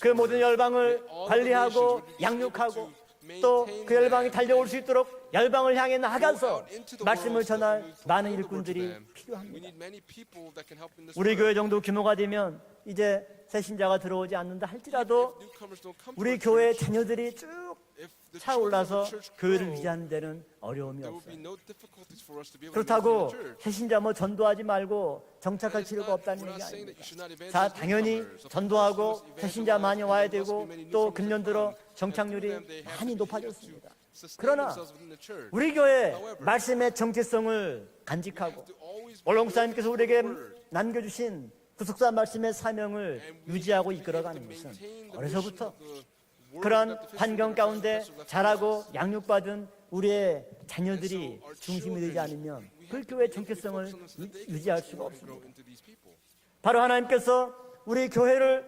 D: 그 모든 열방을 관리하고 양육하고 또 그 열방이 달려올 수 있도록 열방을 향해 나가서 말씀을 전할 많은 일꾼들이 필요합니다. 우리 교회 정도 규모가 되면 이제 새 신자가 들어오지 않는다 할지라도 우리 교회 자녀들이 쭉 차올라서 교회를 유지하는 데는 어려움이 없어요. 그렇다고 새 신자 뭐 전도하지 말고 정착할 필요가 없다는 얘기 아닙니다. 자, 당연히 전도하고 새 신자 많이 와야 되고 또 금년 들어 정착률이 많이 높아졌습니다. 그러나 우리 교회 말씀의 정체성을 간직하고 오늘 목사님께서 우리에게 남겨주신 구속사 말씀의 사명을 유지하고 이끌어가는 것은 어려서부터 그런 환경 가운데 자라고 양육받은 우리의 자녀들이 중심이 되지 않으면 그 교회의 정체성을 유지할 수가 없습니다. 바로 하나님께서 우리 교회를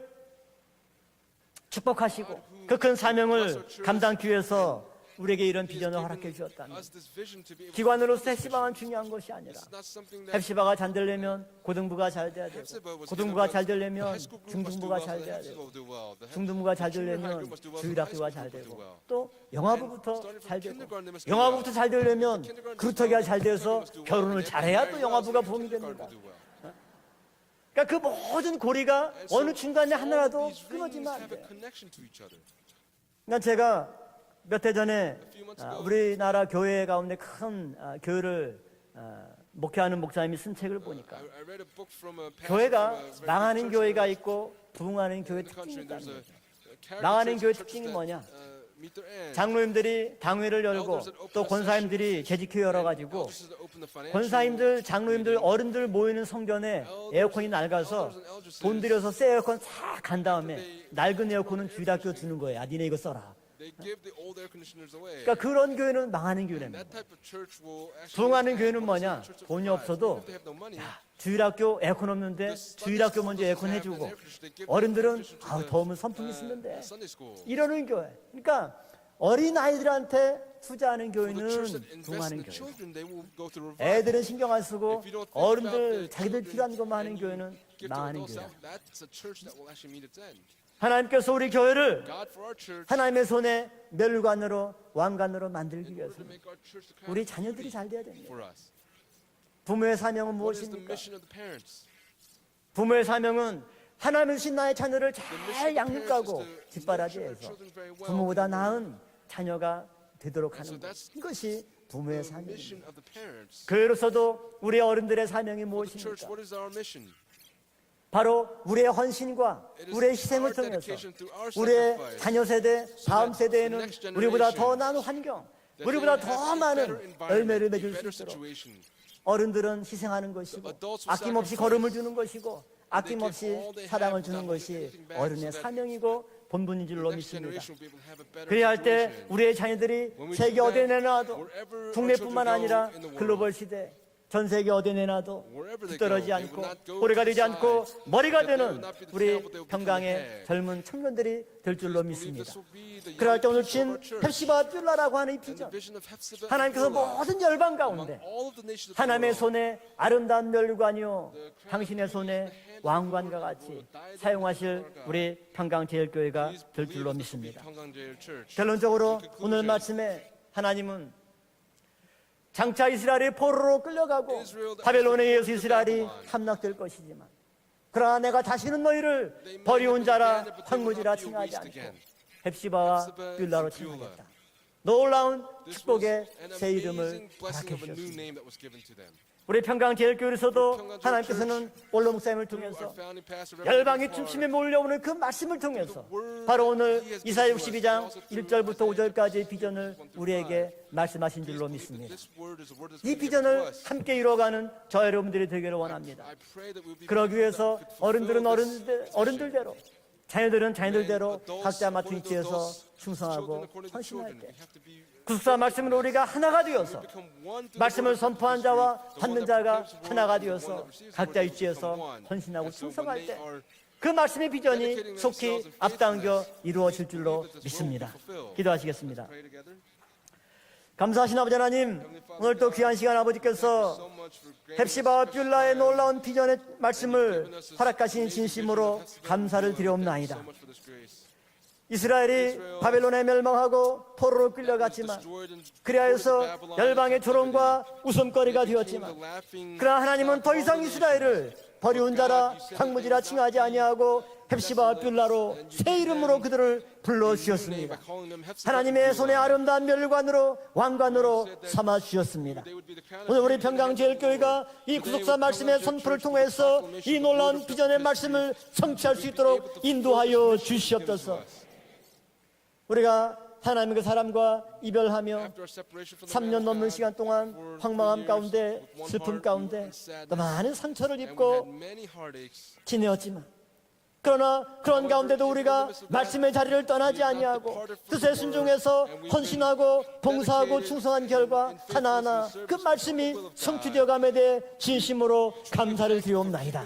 D: 축복하시고 그 큰 사명을 감당하기 위해서 우리에게 이런 비전을 허락해 주었다면
B: us this vision to be able
D: 기관으로서 헵시바만 중요한 것이 아니라
B: It's not something that
D: 헵시바가 잘 되려면 고등부가 잘 돼야 되고
B: Hepzibah was
D: 고등부가
B: given
D: 잘
B: well. The
D: 되려면
B: high school group must do
D: 중등부가
B: well,
D: 잘
B: so the
D: 돼야
B: Hepzibah
D: 되고
B: will do well. The
D: 중등부가 잘
B: junior high
D: 되려면
B: group must do well, so the high
D: 주일학교가
B: school
D: 잘
B: group will do
D: 되고
B: well.
D: 또 영화부부터
B: Starting from
D: 잘 되고
B: kindergarten, they must do
D: 영화부부터
B: well.
D: 잘 되려면
B: Kindergarten
D: 그루터기가 잘
B: must
D: 돼서
B: do well.
D: 결혼을
B: And
D: 잘해야
B: marry
D: 또
B: well,
D: 영화부가
B: so
D: 부흥이
B: kindergarten
D: 됩니다.
B: will do well.
D: 그러니까 그 모든 고리가
B: And so
D: 어느 중간에
B: all
D: 하나라도
B: of these rings
D: 끊어지면 안
B: have a
D: 돼요.
B: connection to each other.
D: 그러니까 제가 몇 해 전에
B: few months ago,
D: 우리나라 교회 가운데 큰 교회를 목회하는 목사님이 쓴 책을 보니까
B: I read a book from a pastor
D: 교회가
B: from a very
D: 망하는
B: big
D: 교회가
B: church
D: 있고 부흥하는 교회
B: in the
D: 특징이
B: country.
D: 있다는
B: There's
D: 거예요.
B: a character
D: 망하는
B: traits
D: 교회
B: of churches
D: 특징이
B: that,
D: 뭐냐?
B: meet their end.
D: 장로님들이 당회를 열고 또 권사님들이 재직회 열어가지고
B: Elders that open the financial
D: 권사님들, 장로님들, 어른들 모이는 성전에 에어컨이 낡아서 돈 들여서 새 에어컨 싹 간 다음에 낡은 에어컨은 주일학교 주는 거예요. 아, 니네 이거 써라.
B: they give the old air conditioners away.
D: 그러니까 그런 교회는 망하는 교회입니다.
B: That type of church will actually
D: 부흥하는
B: stand.
D: 교회는
B: What is
D: 뭐냐?
B: the church that
D: 돈이
B: will
D: 없어도
B: thrive? Even if they have no money,
D: 주일학교 에어컨 없는데 주일학교 먼저 에어컨 해주고 어른들은 더우면 선풍기 쓰면 돼.
B: Sunday school.
D: 이러는 교회. 그러니까 어린 아이들한테 투자하는
B: For the church that
D: 교회는
B: invests
D: 부흥하는
B: in the
D: 교회.
B: children, they will go through revival.
D: 애들은 신경 안 쓰고
B: If you don't think
D: 어른들
B: about the
D: 자기들
B: children
D: 필요한 것만 하는
B: and you
D: 교회는
B: give to
D: 망하는
B: adults,
D: 교회.
B: that's a church that will actually meet its end.
D: 하나님께서 우리 교회를
B: God for our church,
D: 하나님의 손에 멸관으로 왕관으로 만들기
B: in order to
D: 위해서
B: make our church the kind
D: 우리
B: of
D: 자녀들이
B: beauty
D: 잘 돼야 됩니다.
B: for us.
D: 부모의 사명은
B: What is the
D: 무엇입니까?
B: mission of the parents?
D: 부모의 사명은 하나님을 신 나의 자녀를
B: The mission
D: 잘
B: of the parents
D: 양육하고
B: is to
D: 뒷바라지
B: nurture their
D: 해서
B: children very well.
D: 부모보다 나은 자녀가 되도록
B: And so
D: 하는 것.
B: that's
D: 이것이 부모의
B: The mission
D: 사명입니다.
B: of the parents.
D: 교회로서도 우리 어른들의 사명이
B: For the church,
D: 무엇입니까?
B: what is our mission?
D: 바로 우리의 헌신과
B: It is
D: 우리의 희생을
B: our
D: 통해서
B: dedication through our
D: 우리의
B: sacrifice.
D: 자녀 세대, 다음
B: that
D: 세대에는
B: the next
D: 우리보다
B: generation,
D: 더 나은 환경,
B: that
D: 우리보다
B: they will
D: 더
B: have a
D: 많은
B: better environment,
D: 열매를
B: a
D: 맺을
B: better
D: 수 있도록
B: situation.
D: 어른들은 희생하는 것이고
B: adults will
D: 아낌없이
B: sacrifice.
D: 걸음을 주는 것이고
B: And they
D: 아낌없이
B: give all they
D: 사랑을
B: have
D: 주는
B: without
D: 것이
B: holding anything back
D: 어른의
B: so that
D: 사명이고 본분인 줄로
B: The next
D: 믿습니다.
B: generation will be able to have a better
D: 그래야 할 때
B: situation.
D: 우리의 자녀들이
B: When we
D: 세계
B: do
D: 어디에
B: that,
D: 내놔도
B: wherever our
D: 국내뿐만
B: children go
D: 아니라
B: in the world,
D: 글로벌 시대 전 세계 어디에 내놔도
B: wherever they
D: 뒤떨어지
B: go, they
D: 않고
B: will not go
D: 꼬리가
B: to the
D: 되지 않고
B: sides,
D: 머리가
B: that they
D: 되는
B: will not be the
D: 우리
B: tail, but they will become the
D: 평강의
B: head.
D: 젊은 청년들이 될 줄로
B: Believe
D: 믿습니다.
B: this will be the
D: 그럴
B: young
D: 때 오늘
B: people of
D: 진
B: our church.
D: 헵시바 뷸라라고 하는 이
B: And the
D: 비전
B: vision of Hephzibah and
D: 하나님께서
B: Beulah
D: 모든 열방
B: among
D: 가운데
B: all of the nations of the
D: 하나님의
B: world.
D: 손에 아름다운 멸관이요 당신의 손에 왕관과 같이 사용하실 우리 평강제일교회가
B: Please
D: 될
B: believe
D: 줄로
B: this will be
D: 믿습니다.
B: 평강제일 Church.
D: 결론적으로
B: In conclusion,
D: 오늘 말씀에 하나님은 장차 이스라엘이 포로로 끌려가고 바벨론에 의해서 이스라엘이 함락될 것이지만 그러나 내가 다시는 너희를 버리온 자라 황무지라 칭하지 않고 헵시바와 뷸라로 칭하겠다. 놀라운
B: This was
D: 축복의
B: an
D: 새 이름을
B: amazing blessing
D: 허락해
B: of a new
D: 주셨습니다.
B: name that was given to them.
D: 우리 평강제일교회에서도 하나님께서는 원로 목사님을
B: Through
D: 통해서
B: our founding pastor, Reverend
D: 열방의
B: Clark,
D: 중심에 몰려오는 그 말씀을 통해서 바로 오늘 이사야 62장 1절부터 5절까지의 비전을 우리에게 말씀하신 줄로 믿습니다.
B: this word is a word that's
D: 이
B: been given to
D: 비전을
B: us.
D: 함께 이루어가는 저 여러분들이 되기를 원합니다.
B: I pray that we'll be
D: 그러기 위해서
B: people that could
D: 어른들은
B: fulfill this
D: 어른들대로 자녀들은 자녀들대로
B: adults
D: 각자 맡은
B: according to
D: 위치에서
B: adults,
D: 충성하고
B: children according to
D: 헌신할
B: children.
D: 때
B: We have to be
D: 구속사 말씀으로 우리가 하나가 되어서
B: become one through the
D: 말씀을
B: word of
D: 선포한
B: history,
D: 자와
B: the one
D: 받는
B: that
D: 자가
B: proclaims the word
D: 하나가
B: and the one
D: 되어서
B: that receives the
D: 각자
B: word, they
D: 위치에서
B: become one.
D: 헌신하고
B: And so when
D: 충성할
B: they
D: 때
B: are
D: 그 말씀의 비전이
B: dedicating
D: 속히
B: themselves in
D: 앞당겨
B: faithfulness,
D: 이루어질
B: we
D: 줄로
B: believe that this will be
D: 믿습니다.
B: fulfilled.
D: 기도하시겠습니다.
B: Pray together.
D: 감사하신 아버지 하나님, 오늘 또 귀한 시간 아버지께서
B: So much for granting us
D: 헵시바와
B: precious
D: 뷸라의
B: time.
D: 놀라운 비전의 말씀을
B: Given us this
D: 허락하신
B: amazing
D: 진심으로
B: vision of Hephzibah
D: 감사를
B: and Beulah. Thank you
D: 드려옵나이다.
B: so much for this grace.
D: 이스라엘이 바벨론에 멸망하고 포로로 끌려갔지만
B: Destroyed and
D: 그리하여서
B: deported to Babylon
D: 열방의
B: in captivity.
D: 조롱과 웃음거리가
B: Became
D: 되었지만
B: the laughing
D: 그러나 하나님은 더
B: stock of
D: 이상
B: all the
D: 이스라엘을
B: nations.
D: 버리운 자라 황무지라 칭하지 아니하고 헵시바와 뷸라로 새 이름으로 그들을 불러 주셨습니다. 하나님의 손에 아름다운 멸관으로 왕관으로 삼아 주셨습니다. 오늘 우리 평강제일교회가 이 구속사 말씀의 선포를 통해서 이 놀라운 비전의 말씀을 성취할 수 있도록 인도하여 주시옵소서. 우리가 하나님의 사람과 이별하며 3년 넘는 시간 동안 황망함 가운데 슬픔 가운데 또 많은 상처를 입고 지내었지만 그러나 그런 가운데도 우리가 말씀의 자리를 떠나지 아니하고 뜻에 순종해서 헌신하고 봉사하고 충성한 결과 하나하나 그 말씀이 성취되어 감에 대해 진심으로 감사를 드리옵나이다.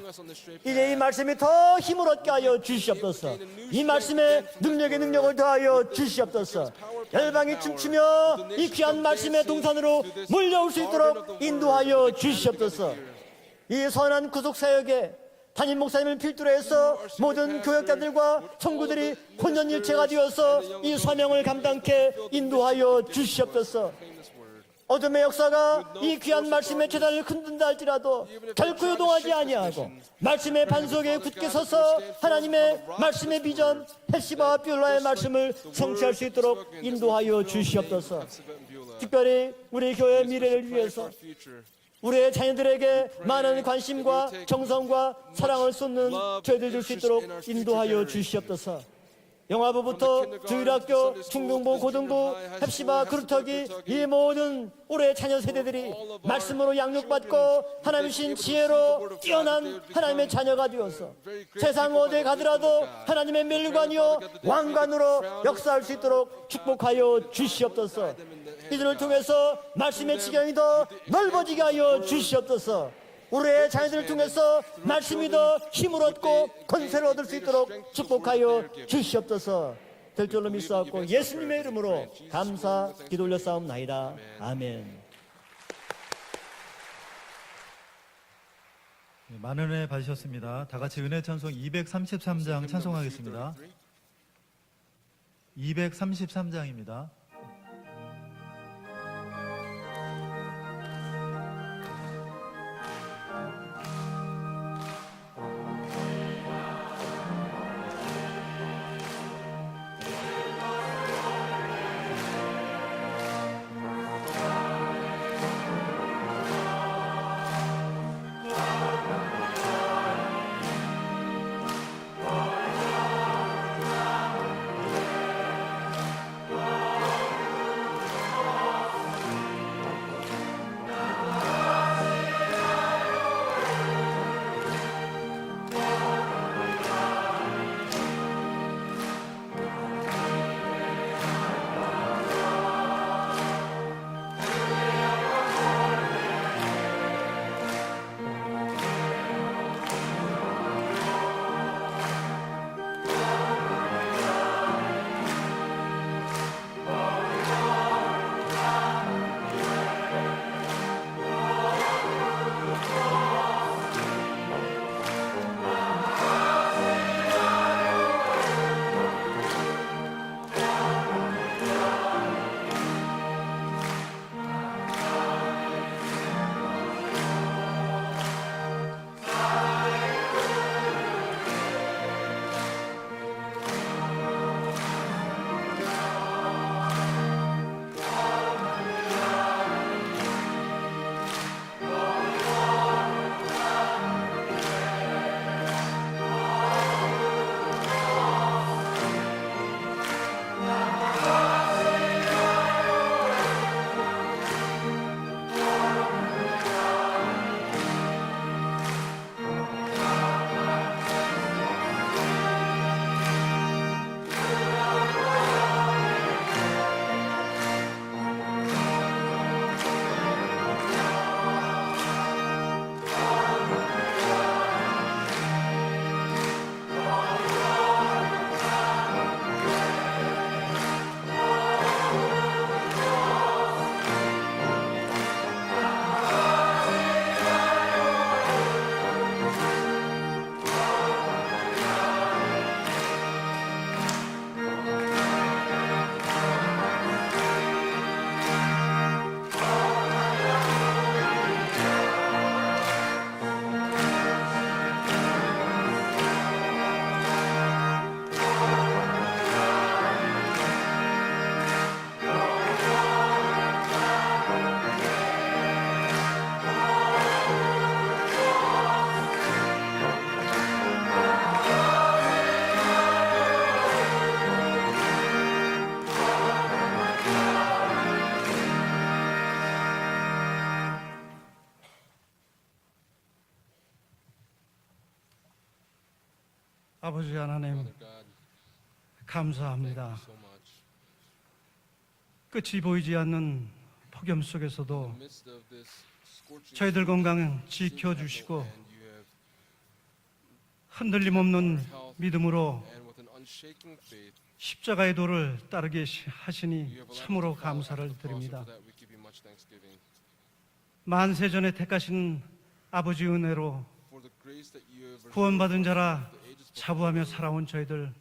D: 이제 이 말씀이 더 힘을 얻게 하여 주시옵소서. 이 말씀에 능력의 능력을 더하여 주시옵소서. 열방이 춤추며 이 귀한 말씀의 동산으로 몰려올 수 있도록 인도하여 주시옵소서. 이 선한 구속사역에 담임 목사님을 필두로 해서 모든 교역자들과 성구들이 혼연일체가 되어서 이 사명을 감당케 인도하여 주시옵소서. 어둠의 역사가 이 귀한 말씀의 재단을 흔든다 할지라도 결코 요동하지 아니하고 말씀의 반석에 굳게 서서 하나님의 말씀의 비전 헬시바와 뷰라의 말씀을 성취할 수 있도록 인도하여 주시옵소서. 특별히 우리 교회의 미래를 위해서 우리의 자녀들에게 많은 관심과 정성과 사랑을 쏟는 저희들 줄 수 있도록 인도하여 주시옵소서. 영화부부터 주일학교, 중등부, 고등부, 헵시바, 그루터기 이 모든 올해 자녀 세대들이 말씀으로 양육받고 하나님신 지혜로 뛰어난 하나님의 자녀가 되어서 세상 어디에 가더라도 하나님의 멸관이요 왕관으로 역사할 수 있도록 축복하여 주시옵소서. 이들을 통해서 말씀의 지경이 더 넓어지게 하여 주시옵소서. 우리의 자녀들을 통해서 말씀이 더 힘을 얻고 권세를 얻을 수 있도록 축복하여 주시옵소서. 될 줄로 믿사옵고 예수님의 이름으로 감사 기도 올려 싸움나이다. 아멘.
C: 많은 은혜 받으셨습니다. 다 같이 은혜 찬송 233장 찬송하겠습니다. 233장입니다.
E: 아버지 하나님
B: Father God, thank
E: 감사합니다.
B: you so much.
E: 끝이 보이지 않는 폭염
B: In
E: 속에서도
B: the midst of this scorching
E: 저희들
B: heat,
E: 건강
B: you seem to have no
E: 지켜주시고
B: end. You have
E: 흔들림 없는 믿음으로
B: and with an unshaking faith,
E: 십자가의 도를 따르게 하시니
B: you have allowed us
E: 참으로
B: to follow
E: 감사를
B: after the cross, and
E: 드립니다.
B: for that we give you much thanksgiving.
E: 만세전에 택하신 아버지 은혜로
B: For the grace that you have
E: 구원받은
B: reserved
E: 자라
B: for the ages
E: 자부하며
B: before,
E: 살아온 저희들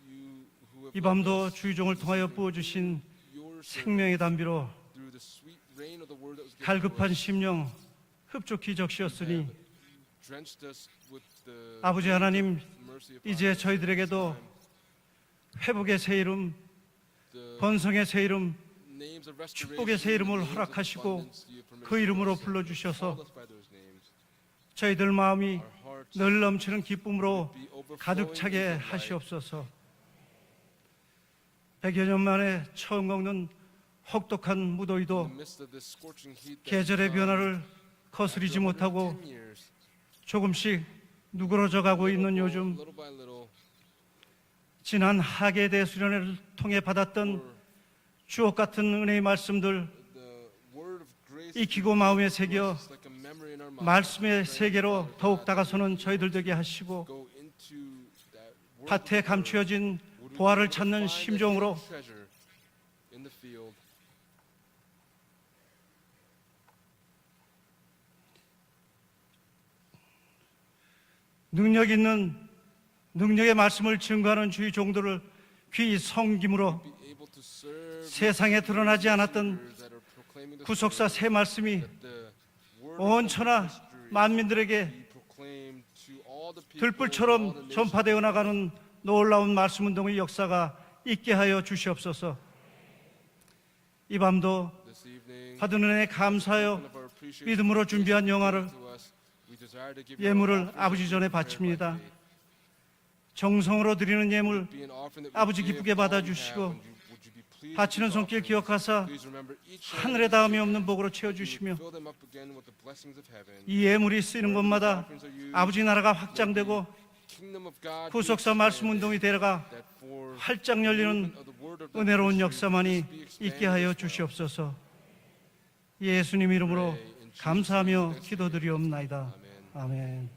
B: you who have
E: 이 밤도
B: loved us,
E: 주의종을 통하여 부어주신
B: your
E: 생명의 담비로
B: through the sweet rain of the word that was given to
E: 갈급한
B: us,
E: 심령 흡족히 적시었으니
B: have drenched us with the
E: 아버지 하나님
B: mercy of
E: 이제
B: God.
E: 저희들에게도 회복의 새 이름
B: The
E: 번성의 새 이름
B: names of restoration,
E: 축복의 새 이름을
B: the names of
E: 허락하시고
B: abundance, you have permitted
E: 그 이름으로
B: us to
E: 불러주셔서
B: call us by those names.
E: 저희들 마음이
B: Our hearts
E: 늘 넘치는 기쁨으로
B: be overflowing
E: 가득
B: with
E: 차게
B: delight.
E: 하시옵소서. 100여 년 만에 처음 먹는 혹독한
B: In
E: 무더위도
B: the midst of this scorching heat that
E: 계절의
B: has come,
E: 변화를 거스르지
B: after
E: 못하고
B: 110 years,
E: 조금씩 누그러져 가고 있는 요즘
B: little by little,
E: 지난 하계 대수련을 통해 받았던 주옥 같은 은혜의 말씀들
B: the word of grace
E: 익히고 마음에 새겨
B: is like a memory in our mind.
E: 말씀의 세계로 더욱 다가서는 저희들 되게 하시고
B: Go into that word of
E: 밭에
B: the word.
E: 감추어진
B: Would we be
E: 보화를
B: able to
E: 찾는
B: find the
E: 심정으로
B: hidden treasure in the field?
E: 능력 있는 능력의 말씀을 증거하는 주의 종들을 귀히 섬김으로
B: Be able to serve
E: 세상에 드러나지 않았던
B: leaders that are proclaiming the
E: 구속사 새 말씀이
B: that the word
E: 온
B: of
E: 천하
B: history
E: 만민들에게
B: be proclaimed to all the people, all the
E: 들불처럼
B: nations.
E: 전파되어 나가는 놀라운 말씀 운동의 역사가 있게 하여 주시옵소서. 이 밤도
B: This evening,
E: 받은 은혜에 감사하여
B: of our appreciation
E: 믿음으로 준비한 영화를
B: to us, we desire to give you
E: 예물을
B: our offering
E: 아버지 전에
B: prepared by
E: 바칩니다.
B: faith.
E: 정성으로 드리는 예물
B: Be an offering that we
E: 아버지
B: give
E: 기쁘게
B: all we
E: 받아주시고
B: have. Would you be pleased
E: 바치는
B: with these
E: 손길
B: offerings?
E: 기억하사
B: Please remember each one
E: 하늘에
B: of
E: 닿음이
B: these
E: 없는
B: gifts.
E: 복으로
B: You
E: 채워주시며
B: would fill them up again with the blessings of heaven.
E: 이 예물이 쓰이는 곳마다 아버지 나라가 확장되고
B: Kingdom of God be
E: 구속사 말씀 운동이
B: expanded,
E: 되어가
B: that for
E: 활짝 열리는
B: movement of the word of the
E: 은혜로운
B: ministry,
E: 역사만이
B: this be expanded
E: 있게 하여
B: as well.
E: 주시옵소서. 예수님 이름으로 감사하며 기도드리옵나이다. 아멘.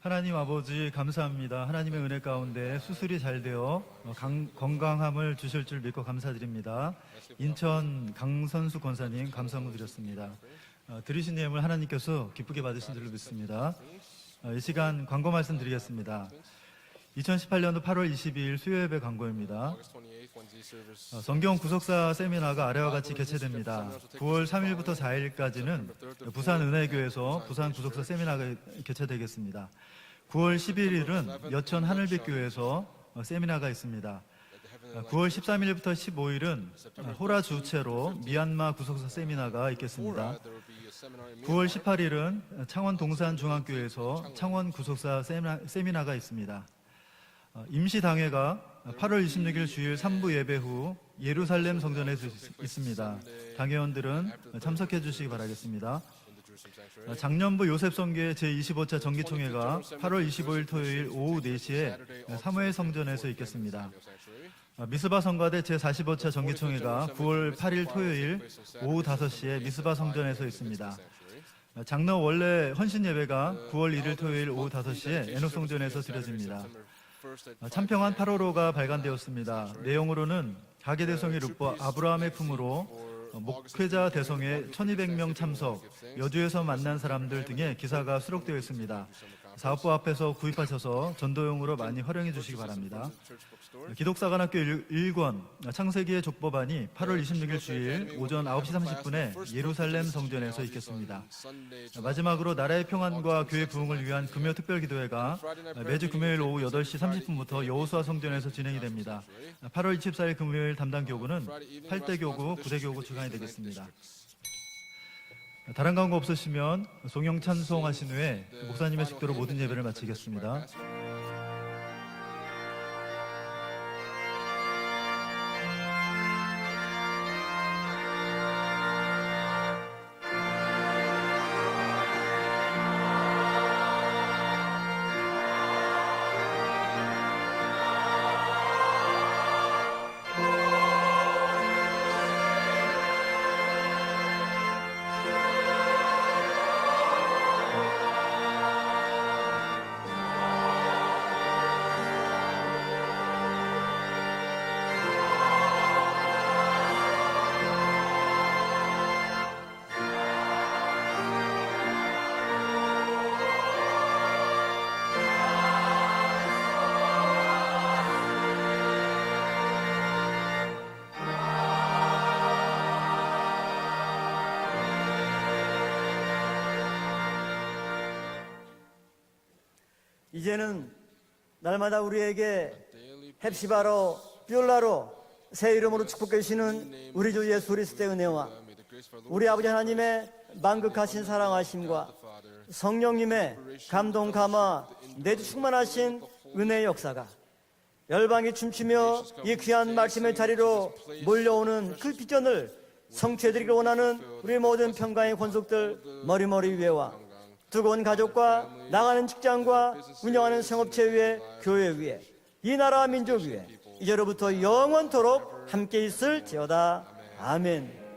C: 하나님 아버지 감사합니다. 하나님의 은혜 가운데 수술이 잘 되어 건강함을 주실 줄 믿고 감사드립니다. 인천 강선수 권사님 감사문 드렸습니다. 들으신 예물 하나님께서 기쁘게 받으신 줄로 믿습니다. 이 시간 광고 말씀드리겠습니다. 2018년도 8월 22일 수요예배 광고입니다.
B: August 28th, Wednesday service.
C: 성경 구속사 세미나가 아래와 같이 개최됩니다. 9월 3일부터 4일까지는 부산 은혜교에서 부산 구속사 세미나가 개최되겠습니다. 9월 11일은 여천 하늘빛교회에서 세미나가 있습니다. 9월 13일부터 15일은 호라 주최로 미얀마 구속사 세미나가 있겠습니다.
B: There will be a seminar in
C: 9월 18일은 창원 동산중앙교회에서 창원 구속사 세미나가 있습니다. 임시당회가 8월 26일 주일 3부 예배 후 예루살렘 성전에서 있습니다. 당회원들은 참석해 주시기 바라겠습니다.
B: in the Jerusalem Sanctuary.
C: 장년부 요셉성계 제25차 정기총회가 8월 25일 토요일 오후 4시에 사무엘 성전에서 있겠습니다.
B: Sanctuary.
C: 미스바 성가대 제45차 정기총회가 9월 8일 토요일 오후 5시에 미스바 성전에서 있습니다. 장로 원래 헌신 예배가 9월 1일 토요일 오후 5시에 에녹 성전에서 드려집니다. 참평한 8호로가 발간되었습니다. 내용으로는 가계 대성의 룩보 아브라함의 품으로 목회자 대성의 1200명 참석, 여주에서 만난 사람들 등의 기사가 수록되어 있습니다. 사업부 앞에서 구입하셔서 전도용으로 많이 활용해 주시기 바랍니다. 기독사관학교 1권 창세기의 족보반이 8월 26일 주일 오전 9시 30분에 예루살렘 성전에서 있겠습니다. 마지막으로 나라의 평안과 교회 부흥을 위한 금요 특별기도회가 매주 금요일 오후 8시 30분부터 여호수아 성전에서 진행이 됩니다. 8월 24일 금요일 담당 교구는 8대 교구, 9대 교구 주관이 되겠습니다. 다른 광고 없으시면 송영 찬송하신 후에 목사님의 식도로 모든 예배를 마치겠습니다.
D: 이제는 날마다 우리에게 헵시바로 뷸라로 새 이름으로 축복해 주시는 우리 주 예수 그리스도의 은혜와 우리 아버지 하나님의 만극하신 사랑하심과 성령님의 감동 감화 내주 충만하신 은혜의 역사가 열방이 춤추며 이 귀한 말씀의 자리로 몰려오는 그 비전을 성취해드리길 원하는 우리 모든 평강의 권속들 머리머리 위에와 두고 온 가족과 나가는 직장과 운영하는 생업체 위에 교회 위에 이 나라 민족 위에 이제로부터 영원토록 함께 있을지어다. 아멘.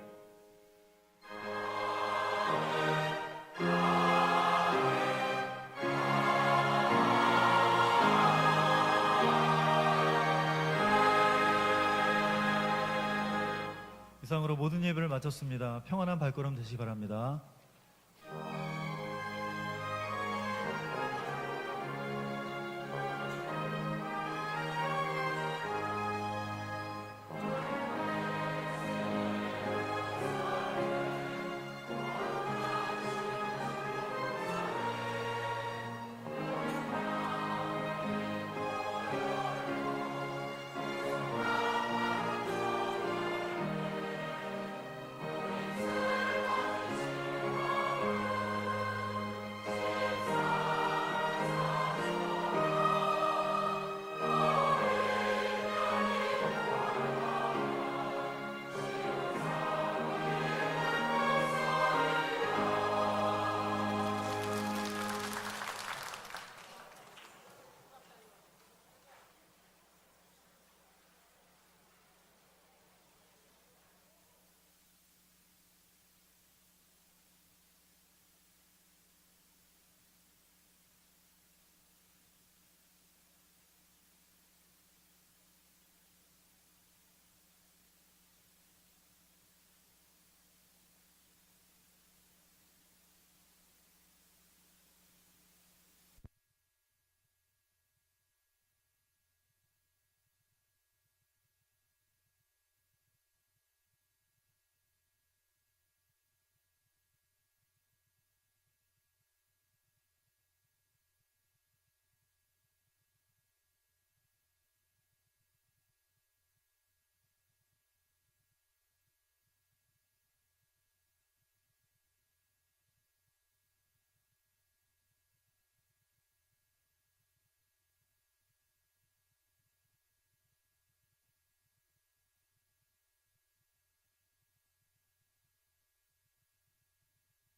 C: 이상으로 모든 예배를 마쳤습니다. 평안한 발걸음 되시기 바랍니다.